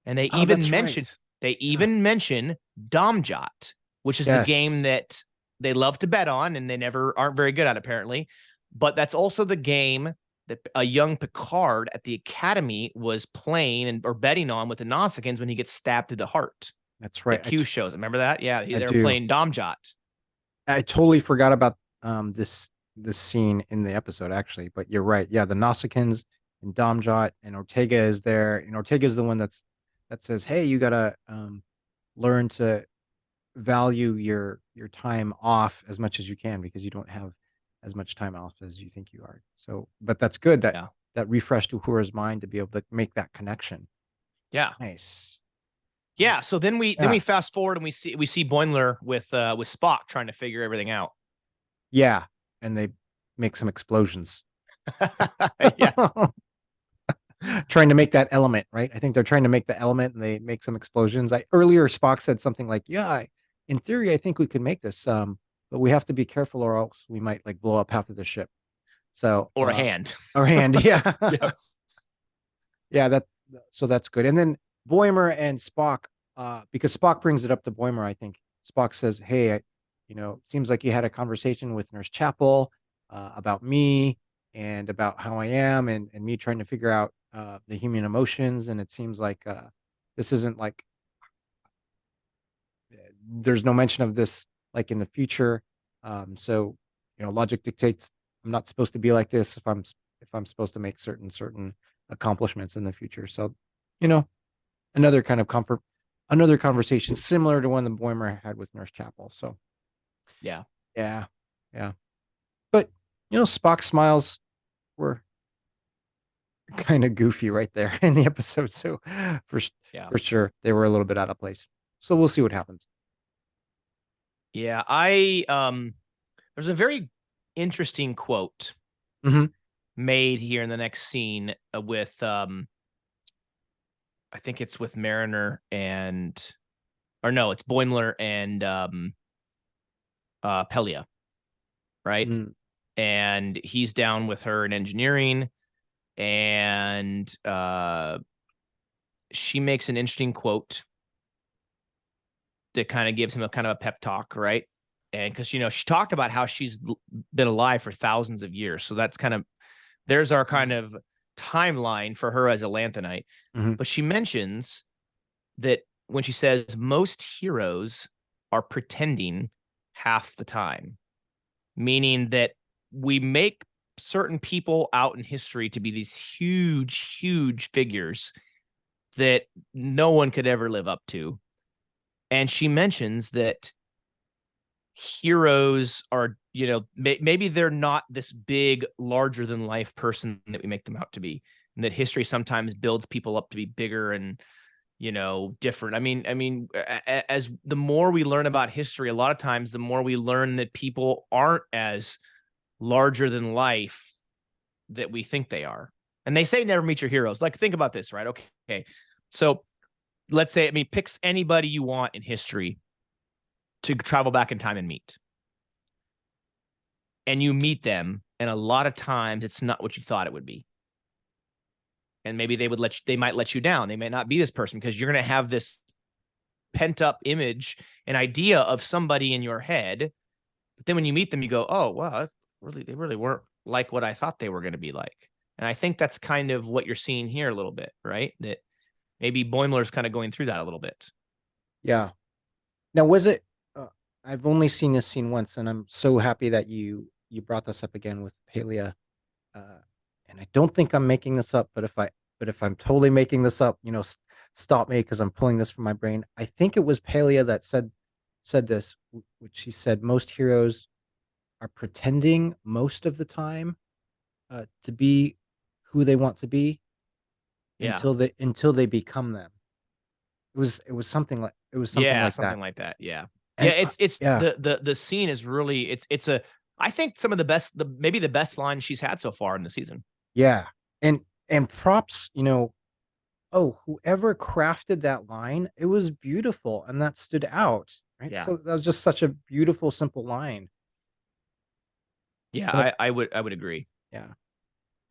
And Oh, that's right. they Yeah. even mention Domjot, which is the game Yes. that they love to bet on, and they never aren't very good at, apparently. But that's also the game that a young Picard at the Academy was playing or betting on with the Nausicaans when he gets stabbed through the heart. That's right. That Q shows. Remember that? Yeah, I they were do. playing Domjot. I totally forgot about this scene in the episode actually, but you're right. Yeah, the Nausicaans and Domjot and Ortega is there, and Ortega is the one that says, "Hey, you gotta learn to value your time off as much as you can because you don't have as much time off as you think you are." So, but that's good that Yeah. that refreshed Uhura's mind to be able to make that connection. Yeah. Nice. Yeah. So then we Yeah. fast forward and we see Boimler with Spock trying to figure everything out. Yeah. And they make some explosions. Yeah. Trying to make that element, right? I think they're trying to make the element and they make some explosions. Earlier Spock said something like, "Yeah, in theory, I think we could make this, but we have to be careful or else we might like blow up half of the ship." So, Or a hand. our hand, yeah, Yeah. yeah, so that's good. And then Boimer and Spock, because Spock brings it up to Boimer, I think Spock says, "Hey, seems like you had a conversation with Nurse Chapel about me and about how I am, and me trying to figure out the human emotions, and it seems like this isn't like there's no mention of this like in the future. So logic dictates I'm not supposed to be like this if I'm supposed to make certain accomplishments in the future. So, you know, another kind of comfort, another conversation similar to one that Boimer had with Nurse Chapel. So, Yeah. yeah, yeah. But Spock's smiles were kind of goofy right there in the episode. So, for Yeah. for sure, they were a little bit out of place. So we'll see what happens. Yeah. There's a very interesting quote Mm-hmm. made here in the next scene with I think it's with Mariner and or no, it's Boimler and Pelia, right? Mm. And he's down with her in engineering, and she makes an interesting quote that kind of gives him a kind of a pep talk, right? And because she talked about how she's been alive for thousands of years, so that's kind of there's our kind of timeline for her as a Lanthanite. Mm-hmm. But she mentions that when she says most heroes are pretending half the time, meaning that we make certain people out in history to be these huge, huge figures that no one could ever live up to. And she mentions that heroes are, maybe they're not this big, larger than life person that we make them out to be. And that history sometimes builds people up to be bigger and, different. As the more we learn about history, a lot of times the more we learn that people aren't as larger than life that we think they are. And they say never meet your heroes. Like, think about this, right? Okay. So let's say, picks anybody you want in history to travel back in time and meet. And you meet them, and a lot of times it's not what you thought it would be. And maybe they might let you down. They may not be this person because you're going to have this pent up image, an idea of somebody in your head. But then when you meet them, you go, oh, wow, they really weren't like what I thought they were going to be like. And I think that's kind of what you're seeing here a little bit, right? That maybe Boimler's kind of going through that a little bit. Yeah. Now, was it? I've only seen this scene once, and I'm so happy that you brought this up again with Palia. And I don't think I'm making this up, but if I'm totally making this up, stop me because I'm pulling this from my brain. I think it was Palia that said this, which she said most heroes are pretending most of the time to be who they want to be until they become them. It was something like something that. like that. Yeah. And It's yeah, the scene is really I think some of the best, maybe the best line she's had so far in the season. yeah. And props, whoever crafted that line, it was beautiful and that stood out, right? Yeah. So that was just such a beautiful, simple line. Yeah, But I would agree. yeah,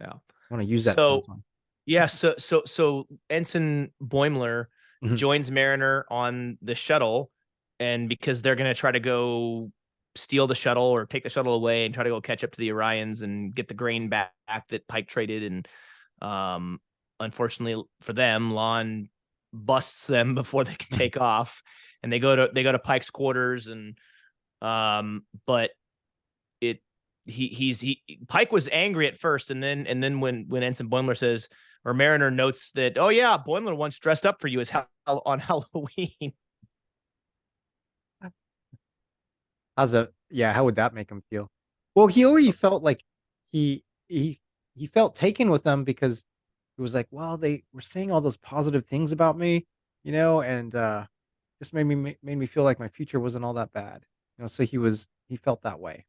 Yeah. I want to use that So sometime. yeah, so Ensign Boimler Mhm. joins Mariner on the shuttle, and because they're gonna try to go steal the shuttle or take the shuttle away and try to go catch up to the Orions and get the grain back that Pike traded. And unfortunately for them, Lon busts them before they can take off, and they go to Pike's quarters. And but it he Pike was angry at first, and then when Ensign Boimler says, or Mariner notes that, oh yeah, Boimler once dressed up for you as on Halloween. How would that make him feel? Well, he already felt like he felt taken with them because it was like, well, they were saying all those positive things about me, and just made me feel like my future wasn't all that bad. So he felt that way.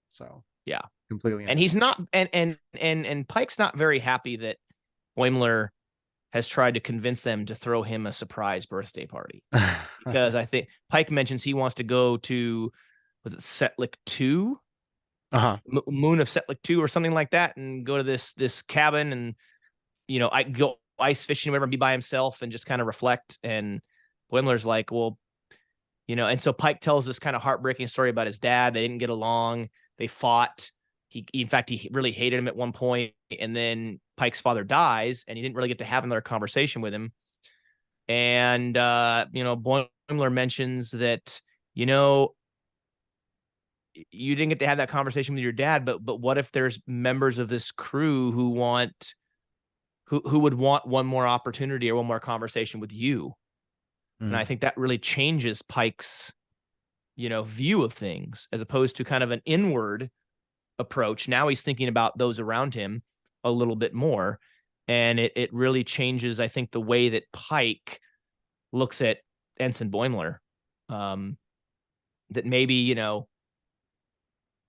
So Yeah, completely and he's understand. not, and Pike's not very happy that Boimler has tried to convince them to throw him a surprise birthday party, because I think Pike mentions he wants to go to, was it Setlik 2? Uh-huh. Moon of Setlik 2 or something like that, and go to this cabin, and I go ice fishing or whatever and be by himself and just kind of reflect. And Boimler's like, well, and so Pike tells this kind of heartbreaking story about his dad. They didn't get along. They fought. In fact, he really hated him at one point. And then Pike's father dies, and he didn't really get to have another conversation with him. And Boimler mentions that, you didn't get to have that conversation with your dad, but what if there's members of this crew who would want one more opportunity or one more conversation with you? And I think that really changes Pike's, view of things, as opposed to kind of an inward approach. Now he's thinking about those around him a little bit more. And it really changes, I think, the way that Pike looks at Ensign Boimler. That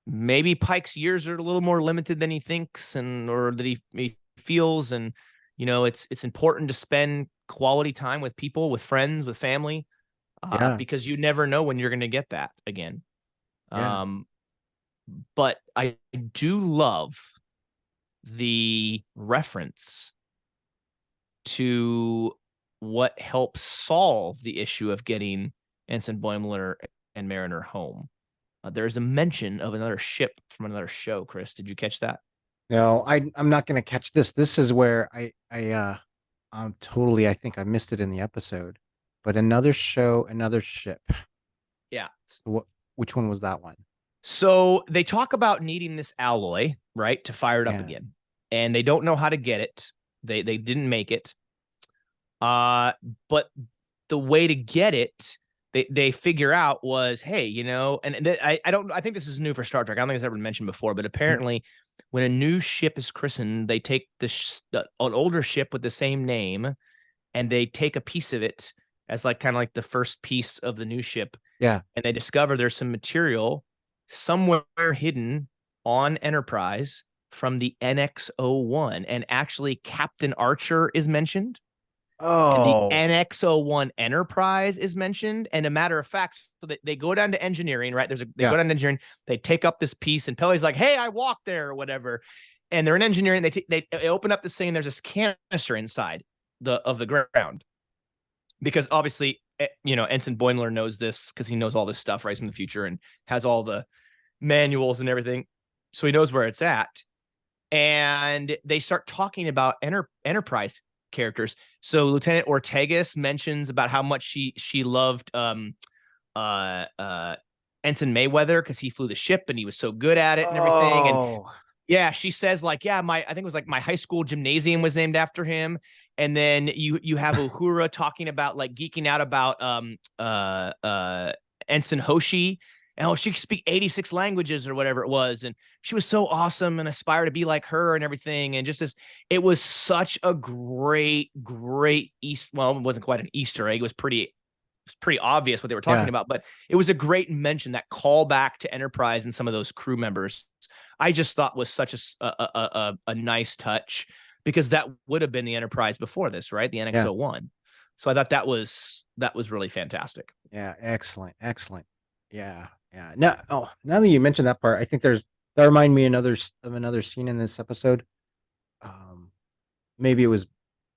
maybe Pike's years are a little more limited than he thinks, or that he feels. And, it's important to spend quality time with people, with friends, with family, Yeah. because you never know when you're going to get that again. Yeah. But I do love the reference to what helps solve the issue of getting Ensign Boimler and Mariner home. There's a mention of another ship from another show. Chris, did you catch that? No, I'm not gonna catch this. This is where I'm totally, I think I missed it in the episode. But another show, another ship. Yeah. What which one was that one? So they talk about needing this alloy, right, to fire it up Yeah. again, and they don't know how to get it. They didn't make it. But the way to get it, they figure out was, hey, I think this is new for Star Trek. I don't think it's ever been mentioned before, but Mhm. apparently, when a new ship is christened, they take an older ship with the same name, and they take a piece of it as like kind of like the first piece of the new ship, Yeah. and they discover there's some material somewhere hidden on Enterprise from the NX-01, and actually Captain Archer is mentioned, and the Oh, NX-01 Enterprise is mentioned. And a matter of fact, so they go down to engineering, right? They yeah. go down to engineering, they take up this piece, and Pele's like, "Hey, I walked there," or whatever. And they're in engineering. They open up this thing, and there's this canister inside the ground, because obviously, Ensign Boimler knows this because he knows all this stuff right from the future and has all the manuals and everything, so he knows where it's at. And they start talking about Enterprise characters. So Lieutenant Ortegas mentions about how much she loved uh uh Ensign Mayweather because he flew the ship and he was so good at it and everything. And Oh, yeah, she says like, yeah, I think it was like my high school gymnasium was named after him. And then you have Uhura talking about like geeking out about Ensign Hoshi. And she could speak 86 languages or whatever it was. And she was so awesome and aspire to be like her and everything. And just this, it was such a great well, it wasn't quite an Easter egg. It was pretty obvious what they were talking yeah. about, but it was a great mention, that callback to Enterprise and some of those crew members. I just thought was such a nice touch, because that would have been the Enterprise before this, right? The Yeah. NX-01. So I thought that was really fantastic. Yeah. Excellent. Excellent. Yeah. Yeah. Now that you mentioned that part, I think that remind me of another scene in this episode. Um, Maybe it was a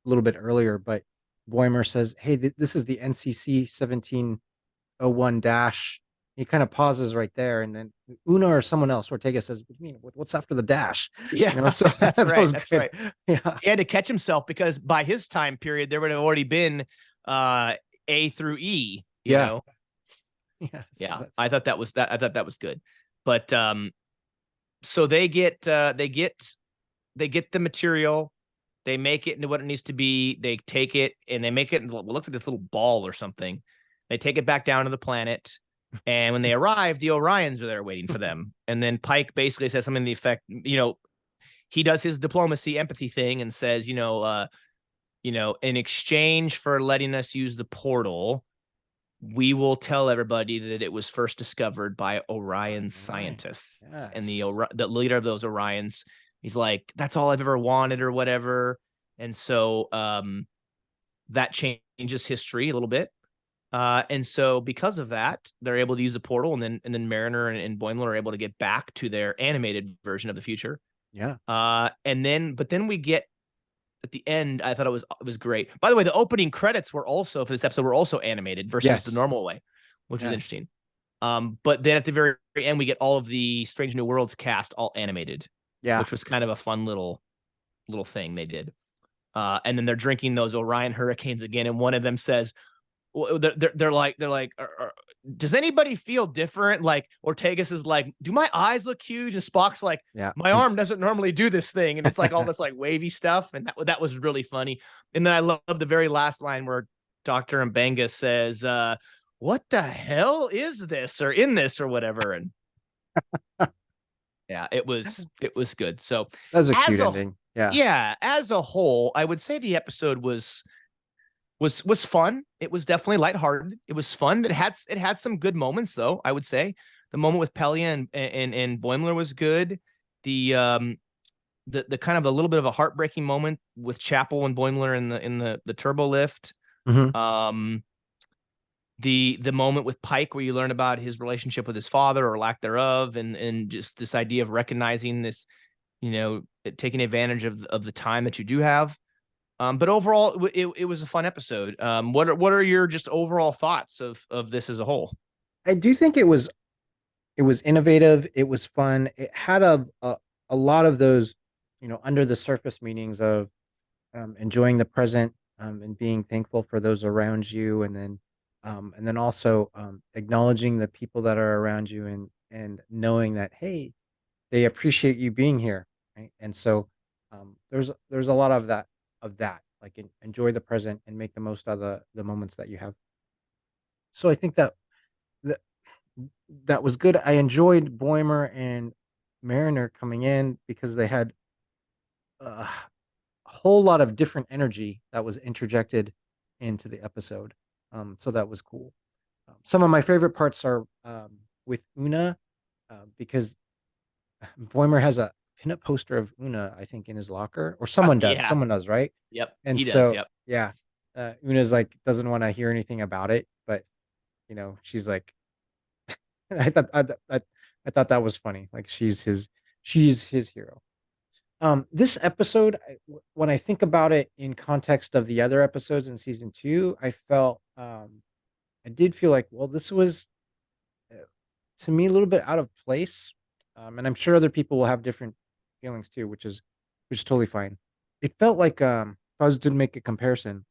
little bit earlier, but Boimer says, "Hey, this is the NCC 1701 dash." He kind of pauses right there, and then Una or someone else, Ortega says, "What do you mean? What's after the dash?" Yeah, So that's that right. was That's good. right. Yeah. He had to catch himself, because by his time period, there would have already been uh, A through E. Yeah. Yeah. So Yeah, that's I thought awesome. that was that. I thought that was good. But so they get the material, they make it into what it needs to be. They take it and they make it into what looks like this little ball or something. They take it back down to the planet. And when they arrive, the Orions are there waiting for them. And then Pike basically says something to the effect, he does his diplomacy empathy thing and says, in exchange for letting us use the portal, we will tell everybody that it was first discovered by Orion Right. scientists. And Yes. the leader of those Orions, he's like, that's all I've ever wanted or whatever. And so that changes history a little bit. And so because of that, they're able to use the portal, and then Mariner and Boimler are able to get back to their animated version of the future. Yeah. But then we get at the end, I thought it was great. By the way, the opening credits were also for this episode were also animated versus the Yes. normal way, which was Yes. interesting. But then at the very end, we get all of the Strange New Worlds cast all animated, Yeah. which was kind of a fun little thing they did. And then they're drinking those Orion Hurricanes again, and one of them says, well, they're like, does anybody feel different? Like Ortegas is like, do my eyes look huge? And Spock's like, Yeah. my arm doesn't normally do this thing, and it's like all this like wavy stuff, and that was really funny. And then I love the very last line where Doctor Mbenga says, "What the hell is this or in this or whatever?" And yeah, it was good. So That was a as cute a ending. Yeah. yeah, as a whole, I would say the episode was fun. It was definitely lighthearted. It was fun. It had some good moments though. I would say the moment with Pelia and Boimler was good. The kind of a little bit of a heartbreaking moment with Chapel and Boimler in the turbo lift. Hmm. Um, the moment with Pike where you learn about his relationship with his father or lack thereof, and just this idea of recognizing this, taking advantage of the time that you do have. But overall, it was a fun episode. What are your just overall thoughts of this as a whole? I do think it was innovative. It was fun. It had a lot of those, under the surface meanings of enjoying the present, and being thankful for those around you, and then also acknowledging the people that are around you, and knowing that, hey, they appreciate you being here, right? And so there's a lot of that. like enjoy the present and make the most out of the moments that you have. So I think that that was good. I enjoyed Boimer and Mariner coming in because they had a whole lot of different energy that was interjected into the episode. So that was cool. Some of my favorite parts are with Una, because Boimer has a pinup poster of Una, I think, in his locker, or someone does. Yeah. Someone does, right? Yep. And He does. so, Yep. yeah, Una's like doesn't want to hear anything about it, but she's like, I thought I thought that was funny. Like she's his hero. This episode, when I think about it in context of the other episodes in season two, I did feel like, well, this was uh, to me a little bit out of place, and I'm sure other people will have different feelings too, which is totally fine. It felt like, if I was to make a comparison,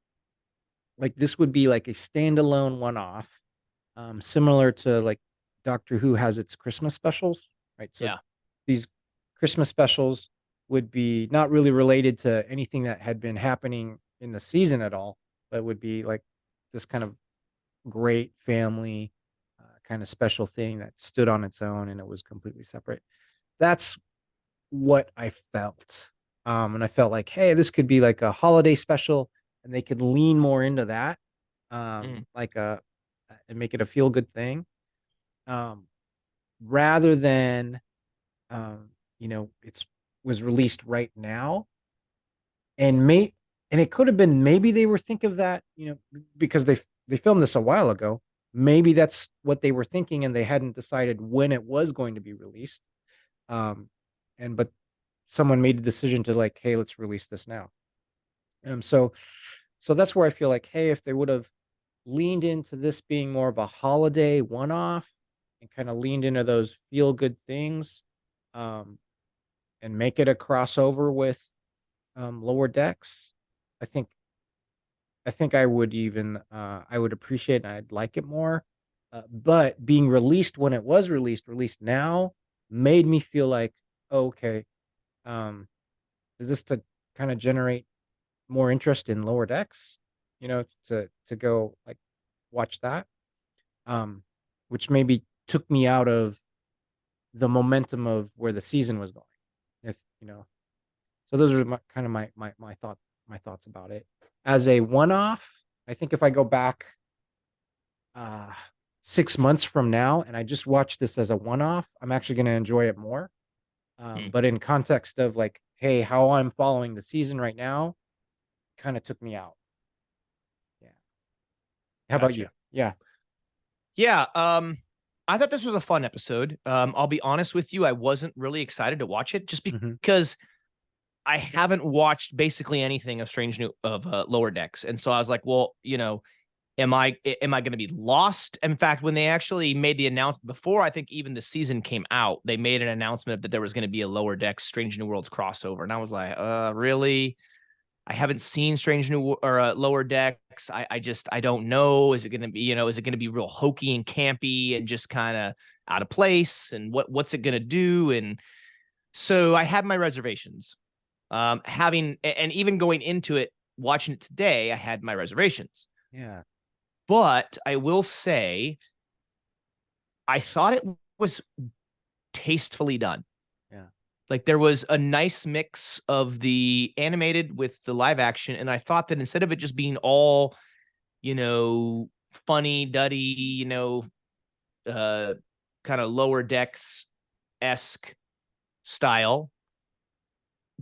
like this would be like a standalone one-off, similar to like Doctor Who has its Christmas specials, right? So Yeah. these Christmas specials would be not really related to anything that had been happening in the season at all, but would be like this kind of great family kind of special thing that stood on its own and it was completely separate. That's what I felt. And I felt like, hey, this could be like a holiday special, and they could lean more into that, Mm. like and make it a feel good thing, um, rather than, it's was released right now, and it could have been, maybe they were thinking of that, because they filmed this a while ago. Maybe that's what they were thinking, and they hadn't decided when it was going to be released. Um, and but someone made the decision to like, hey, let's release this now. So that's where I feel like, hey, if they would have leaned into this being more of a holiday one-off and kind of leaned into those feel good things, um, and make it a crossover with Lower Decks, I think I would even I would appreciate and I'd like it more. But being released when it was released now, made me feel like, oh, okay, um, is this to kind of generate more interest in Lower Decks? To go like watch that, um, which maybe took me out of the momentum of where the season was going. If so those are kind of my thoughts about it. As a one-off, I think if I go back uh 6 months from now and I just watch this as a one-off, I'm actually going to enjoy it more. Mm. But in context of like, hey, how I'm following the season right now, kind of took me out. Yeah. How about you? Gotcha. Yeah. Yeah. I thought this was a fun episode. I'll be honest with you, I wasn't really excited to watch it just Hmm. because I haven't watched basically anything of Lower Decks, and so I was like, well, am I going to be lost? In fact, when they actually made the announcement before, I think even the season came out, they made an announcement that there was going to be a Lower Decks Strange New Worlds crossover, and I was like, really? I haven't seen Strange New or Lower Decks. I don't know. Is it going to be, is it going to be real hokey and campy and just kind of out of place? And what's it going to do? And so I had my reservations. Having and even going into it, watching it today, I had my reservations. Yeah. But I will say, I thought it was tastefully done. Yeah. Like there was a nice mix of the animated with the live action. And I thought that instead of it just being all, funny, duddy, uh, kind of lower decks esque style,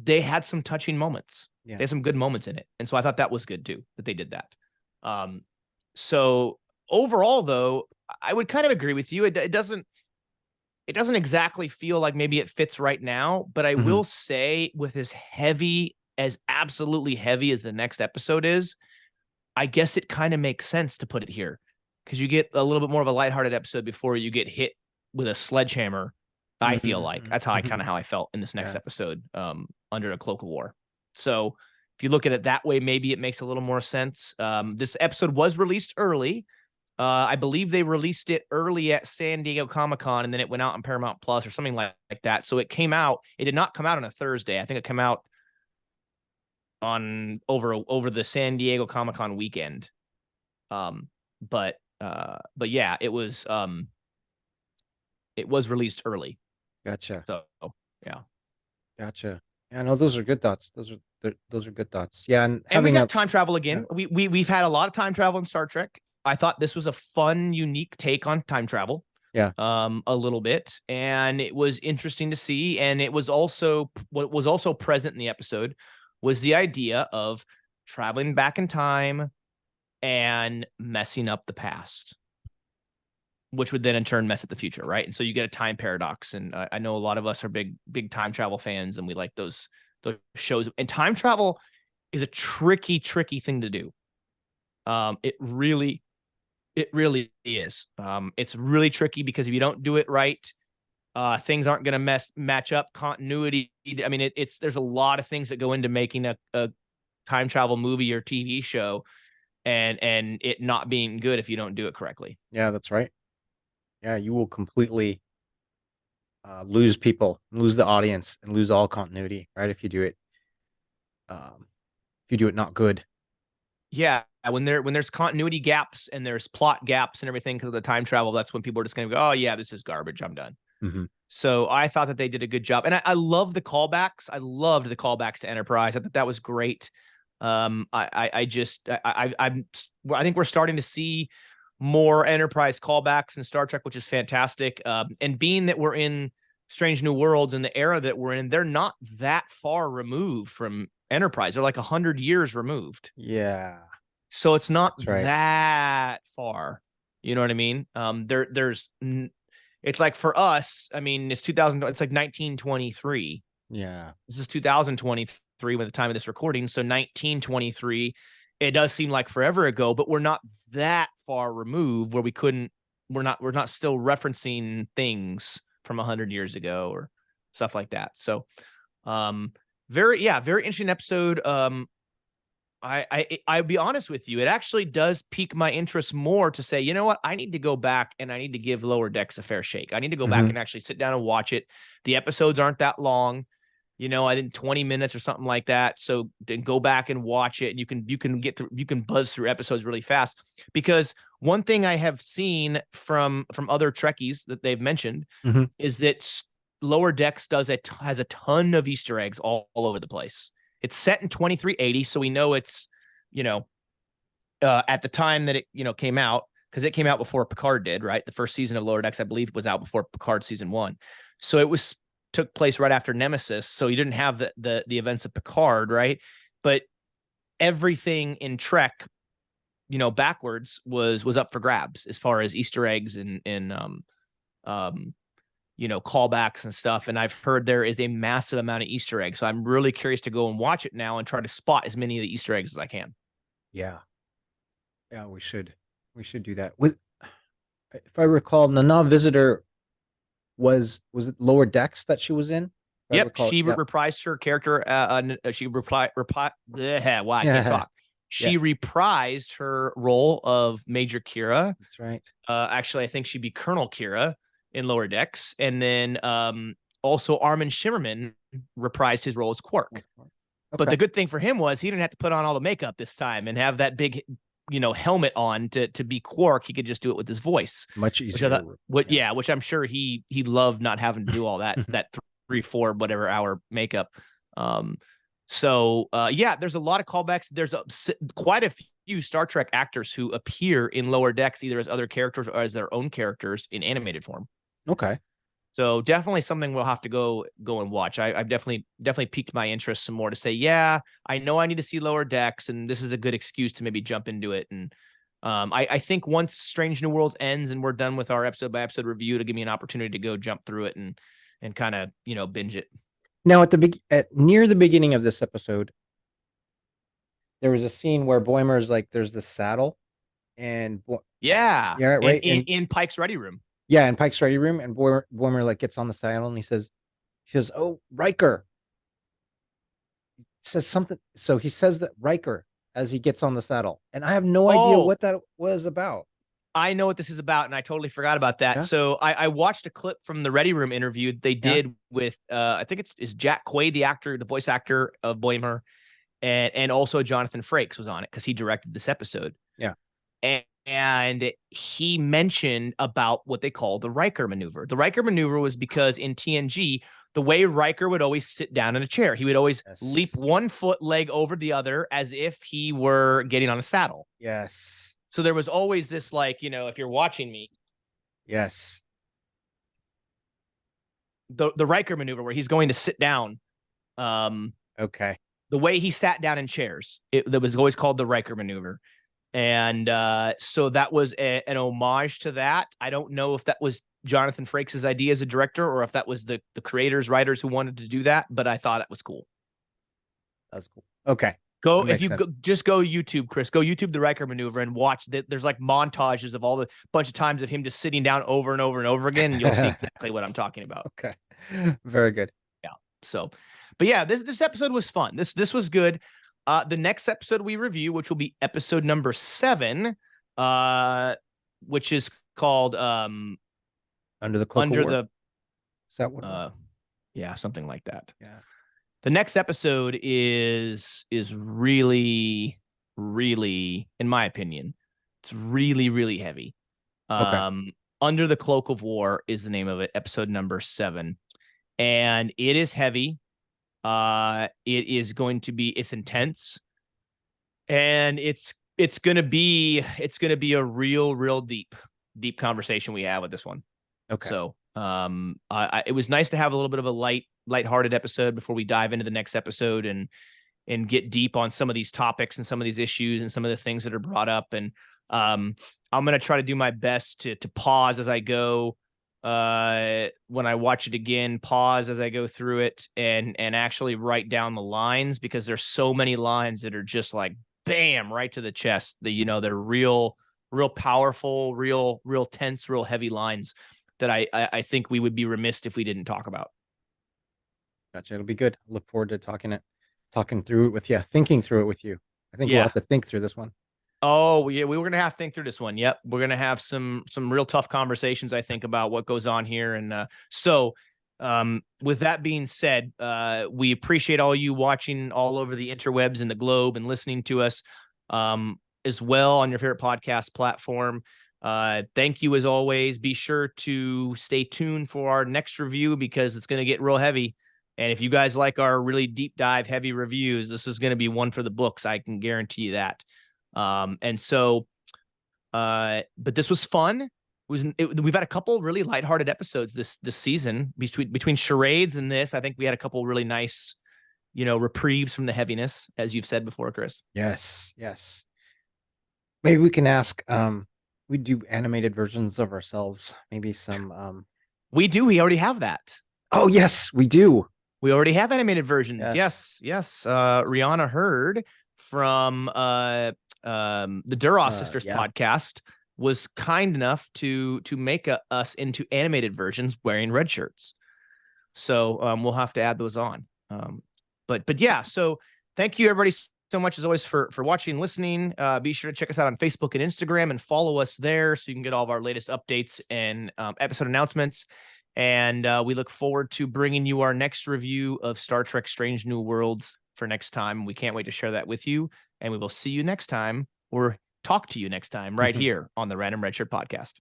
they had some touching moments. Yeah. They had some good moments in it. And so I thought that was good too, that they did that. So overall though, I would kind of agree with you. It doesn't exactly feel like maybe it fits right now, but I Hmm. will say with as absolutely heavy as the next episode is, I guess it kind of makes sense to put it here because you get a little bit more of a lighthearted episode before you get hit with a sledgehammer. I feel like that's how I felt in this next Yeah. episode, under a cloak of war. So if you look at it that way, maybe it makes a little more sense. This episode was released early. I believe they released it early at San Diego Comic-Con, and then it went out on Paramount Plus or something like that. So it came out. It did not come out on a Thursday. I think it came out on over the San Diego Comic-Con weekend. But yeah, it was released early. Gotcha. So yeah. Gotcha. Yeah, no, those are good thoughts. Those are good thoughts. Yeah, and And we having got a time travel again. yeah. We've had a lot of time travel in Star Trek. I thought this was a fun, unique take on time travel. Yeah. A little bit, and it was interesting to see. And it was also what was also present in the episode was the idea of traveling back in time and messing up the past, which would then in turn mess up the future, right? And so you get a time paradox. And I know a lot of us are big time travel fans, and we like those shows. And time travel is a tricky thing to do. It really is. It's really tricky because if you don't do it right, things aren't going to match up. Continuity. I mean, there's a lot of things that go into making a time travel movie or TV show, and it not being good if you don't do it correctly. Yeah, that's right. Yeah, you will completely lose people, lose the audience, and lose all continuity, right? If you do it, not good. Yeah, when there's continuity gaps and there's plot gaps and everything because of the time travel, that's when people are just going to go, oh yeah, this is garbage, I'm done. Mm-hmm. So I thought that they did a good job, and I love the callbacks. I loved the callbacks to Enterprise. I thought that was great. I think we're starting to see more Enterprise callbacks in Star Trek, which is fantastic. And being that we're in Strange New Worlds and the era that we're in, they're not that far removed from Enterprise. They're like 100 years removed. Yeah. So it's not That's right. that far. You know what I mean? It's like for us, I mean, it's 2000, it's like 1923. Yeah. This is 2023 by the time of this recording. So 1923, it does seem like forever ago, but we're not that far removed where we're not still referencing things from 100 years ago or stuff like that. So, very interesting episode. I'll be honest with you. It actually does pique my interest more to say, you know what? I need to go back and I need to give Lower Decks a fair shake. I need to go back and actually sit down and watch it. The episodes aren't that long, I think 20 minutes or something like that. So then go back and watch it. And you can buzz through episodes really fast, because one thing I have seen from other Trekkies that they've mentioned is that Lower Decks has a ton of Easter eggs all over the place. It's set in 2380, so we know it's, at the time that it, came out, because it came out before Picard did, right? The first season of Lower Decks, I believe, was out before Picard season 1. So it took place right after Nemesis, so you didn't have the events of Picard, right? But everything in Trek, backwards was up for grabs as far as Easter eggs and callbacks and stuff. And I've heard there is a massive amount of Easter eggs. So I'm really curious to go and watch it now and try to spot as many of the Easter eggs as I can. Yeah. Yeah, we should do that. If I recall, Nana Visitor was it Lower Decks that she was in? Yep, she reprised her character. She wow, I can't talk. She reprised her role of Major Kira. That's right. Actually, I think she'd be Colonel Kira in Lower Decks, and then also Armin Shimmerman reprised his role as Quark. Okay. But the good thing for him was he didn't have to put on all the makeup this time and have that big, helmet on to be Quark. He could just do it with his voice. Much easier. Which I'm sure he loved not having to do all that that 3-4 whatever hour makeup. So there's a lot of callbacks. There's quite a few Star Trek actors who appear in Lower Decks either as other characters or as their own characters in animated form. Okay. So definitely something we'll have to go and watch. I've definitely piqued my interest some more to say, yeah, I know I need to see Lower Decks, and this is a good excuse to maybe jump into it. And I think once Strange New Worlds ends and we're done with our episode by episode review, to give me an opportunity to go jump through it and kind of binge it. Now near the beginning of this episode, there was a scene where Boimler's like, there's the saddle, and right in Pike's ready room. Yeah, in Pike's ready room, and Boimler like gets on the saddle and he says, "Oh, Riker." He says something. So he says that Riker as he gets on the saddle, and I have no idea what that was about. I know what this is about, and I totally forgot about that. Yeah. So I watched a clip from the Ready Room interview they did with I think it's Jack Quaid, the voice actor of Boimler, and also Jonathan Frakes was on it because he directed this episode. Yeah. And he mentioned about what they call the Riker maneuver. The Riker maneuver was because in TNG, the way Riker would always sit down in a chair, he would always leap one foot leg over the other as if he were getting on a saddle. Yes. So there was always this, like, you know, if you're watching me, yes, the Riker maneuver where he's going to sit down. Okay. The way he sat down in chairs, that was always called the Riker maneuver. And so that was an homage to that. I don't know if that was Jonathan Frakes' idea as a director or if that was the creators, writers who wanted to do that, but I thought it was cool. That's cool. Okay. Go if you go, just go YouTube, Chris. Go YouTube the Riker maneuver and watch that. There's like montages of all the bunch of times of him just sitting down over and over and over again, and you'll see exactly what I'm talking about. Okay. Very good. Yeah. So, but yeah, this episode was fun. This was good. The next episode we review, which will be episode number 7, which is called Under the Cloak of War? Is that what? Yeah, something like that. Yeah. The next episode is really, really, in my opinion, it's really, really heavy. Okay. Under the Cloak of War is the name of it, episode number 7. And it is heavy. It is going to be, it's intense. And it's gonna be a real deep conversation we have with this one. Okay. So it was nice to have a little bit of a lighthearted episode before we dive into the next episode and get deep on some of these topics and some of these issues and some of the things that are brought up. And I'm gonna try to do my best to pause as I go. When I watch it again, pause as I go through it and actually write down the lines, because there's so many lines that are just like bam right to the chest. They're real powerful, real tense, real heavy lines that I think we would be remiss if we didn't talk about. Gotcha. It'll be good. Look forward to talking through it with you, thinking through it with you. I think we'll have to think through this one. Oh, yeah, we were gonna have to think through this one. Yep, we're gonna have some real tough conversations, I think, about what goes on here. And with that being said, we appreciate all you watching all over the interwebs and the globe and listening to us as well on your favorite podcast platform. Thank you as always. Be sure to stay tuned for our next review because it's gonna get real heavy. And if you guys like our really deep dive, heavy reviews, this is gonna be one for the books. I can guarantee you that. But this was fun. We've had a couple really lighthearted episodes this season between charades and this. I think we had a couple really nice, reprieves from the heaviness, as you've said before, Chris. Yes. Maybe we can ask. We do animated versions of ourselves. Maybe some. We do. We already have that. Oh yes, we do. We already have animated versions. Yes. Rihanna Hurd from the Duras Sisters podcast was kind enough to make us into animated versions wearing red shirts. So we'll have to add those on. But yeah, so thank you everybody so much as always for watching and listening. Be sure to check us out on Facebook and Instagram and follow us there so you can get all of our latest updates and episode announcements. And we look forward to bringing you our next review of Star Trek Strange New Worlds for next time. We can't wait to share that with you. And we will see you next time, or talk to you next time right here on the Random Redshirt podcast.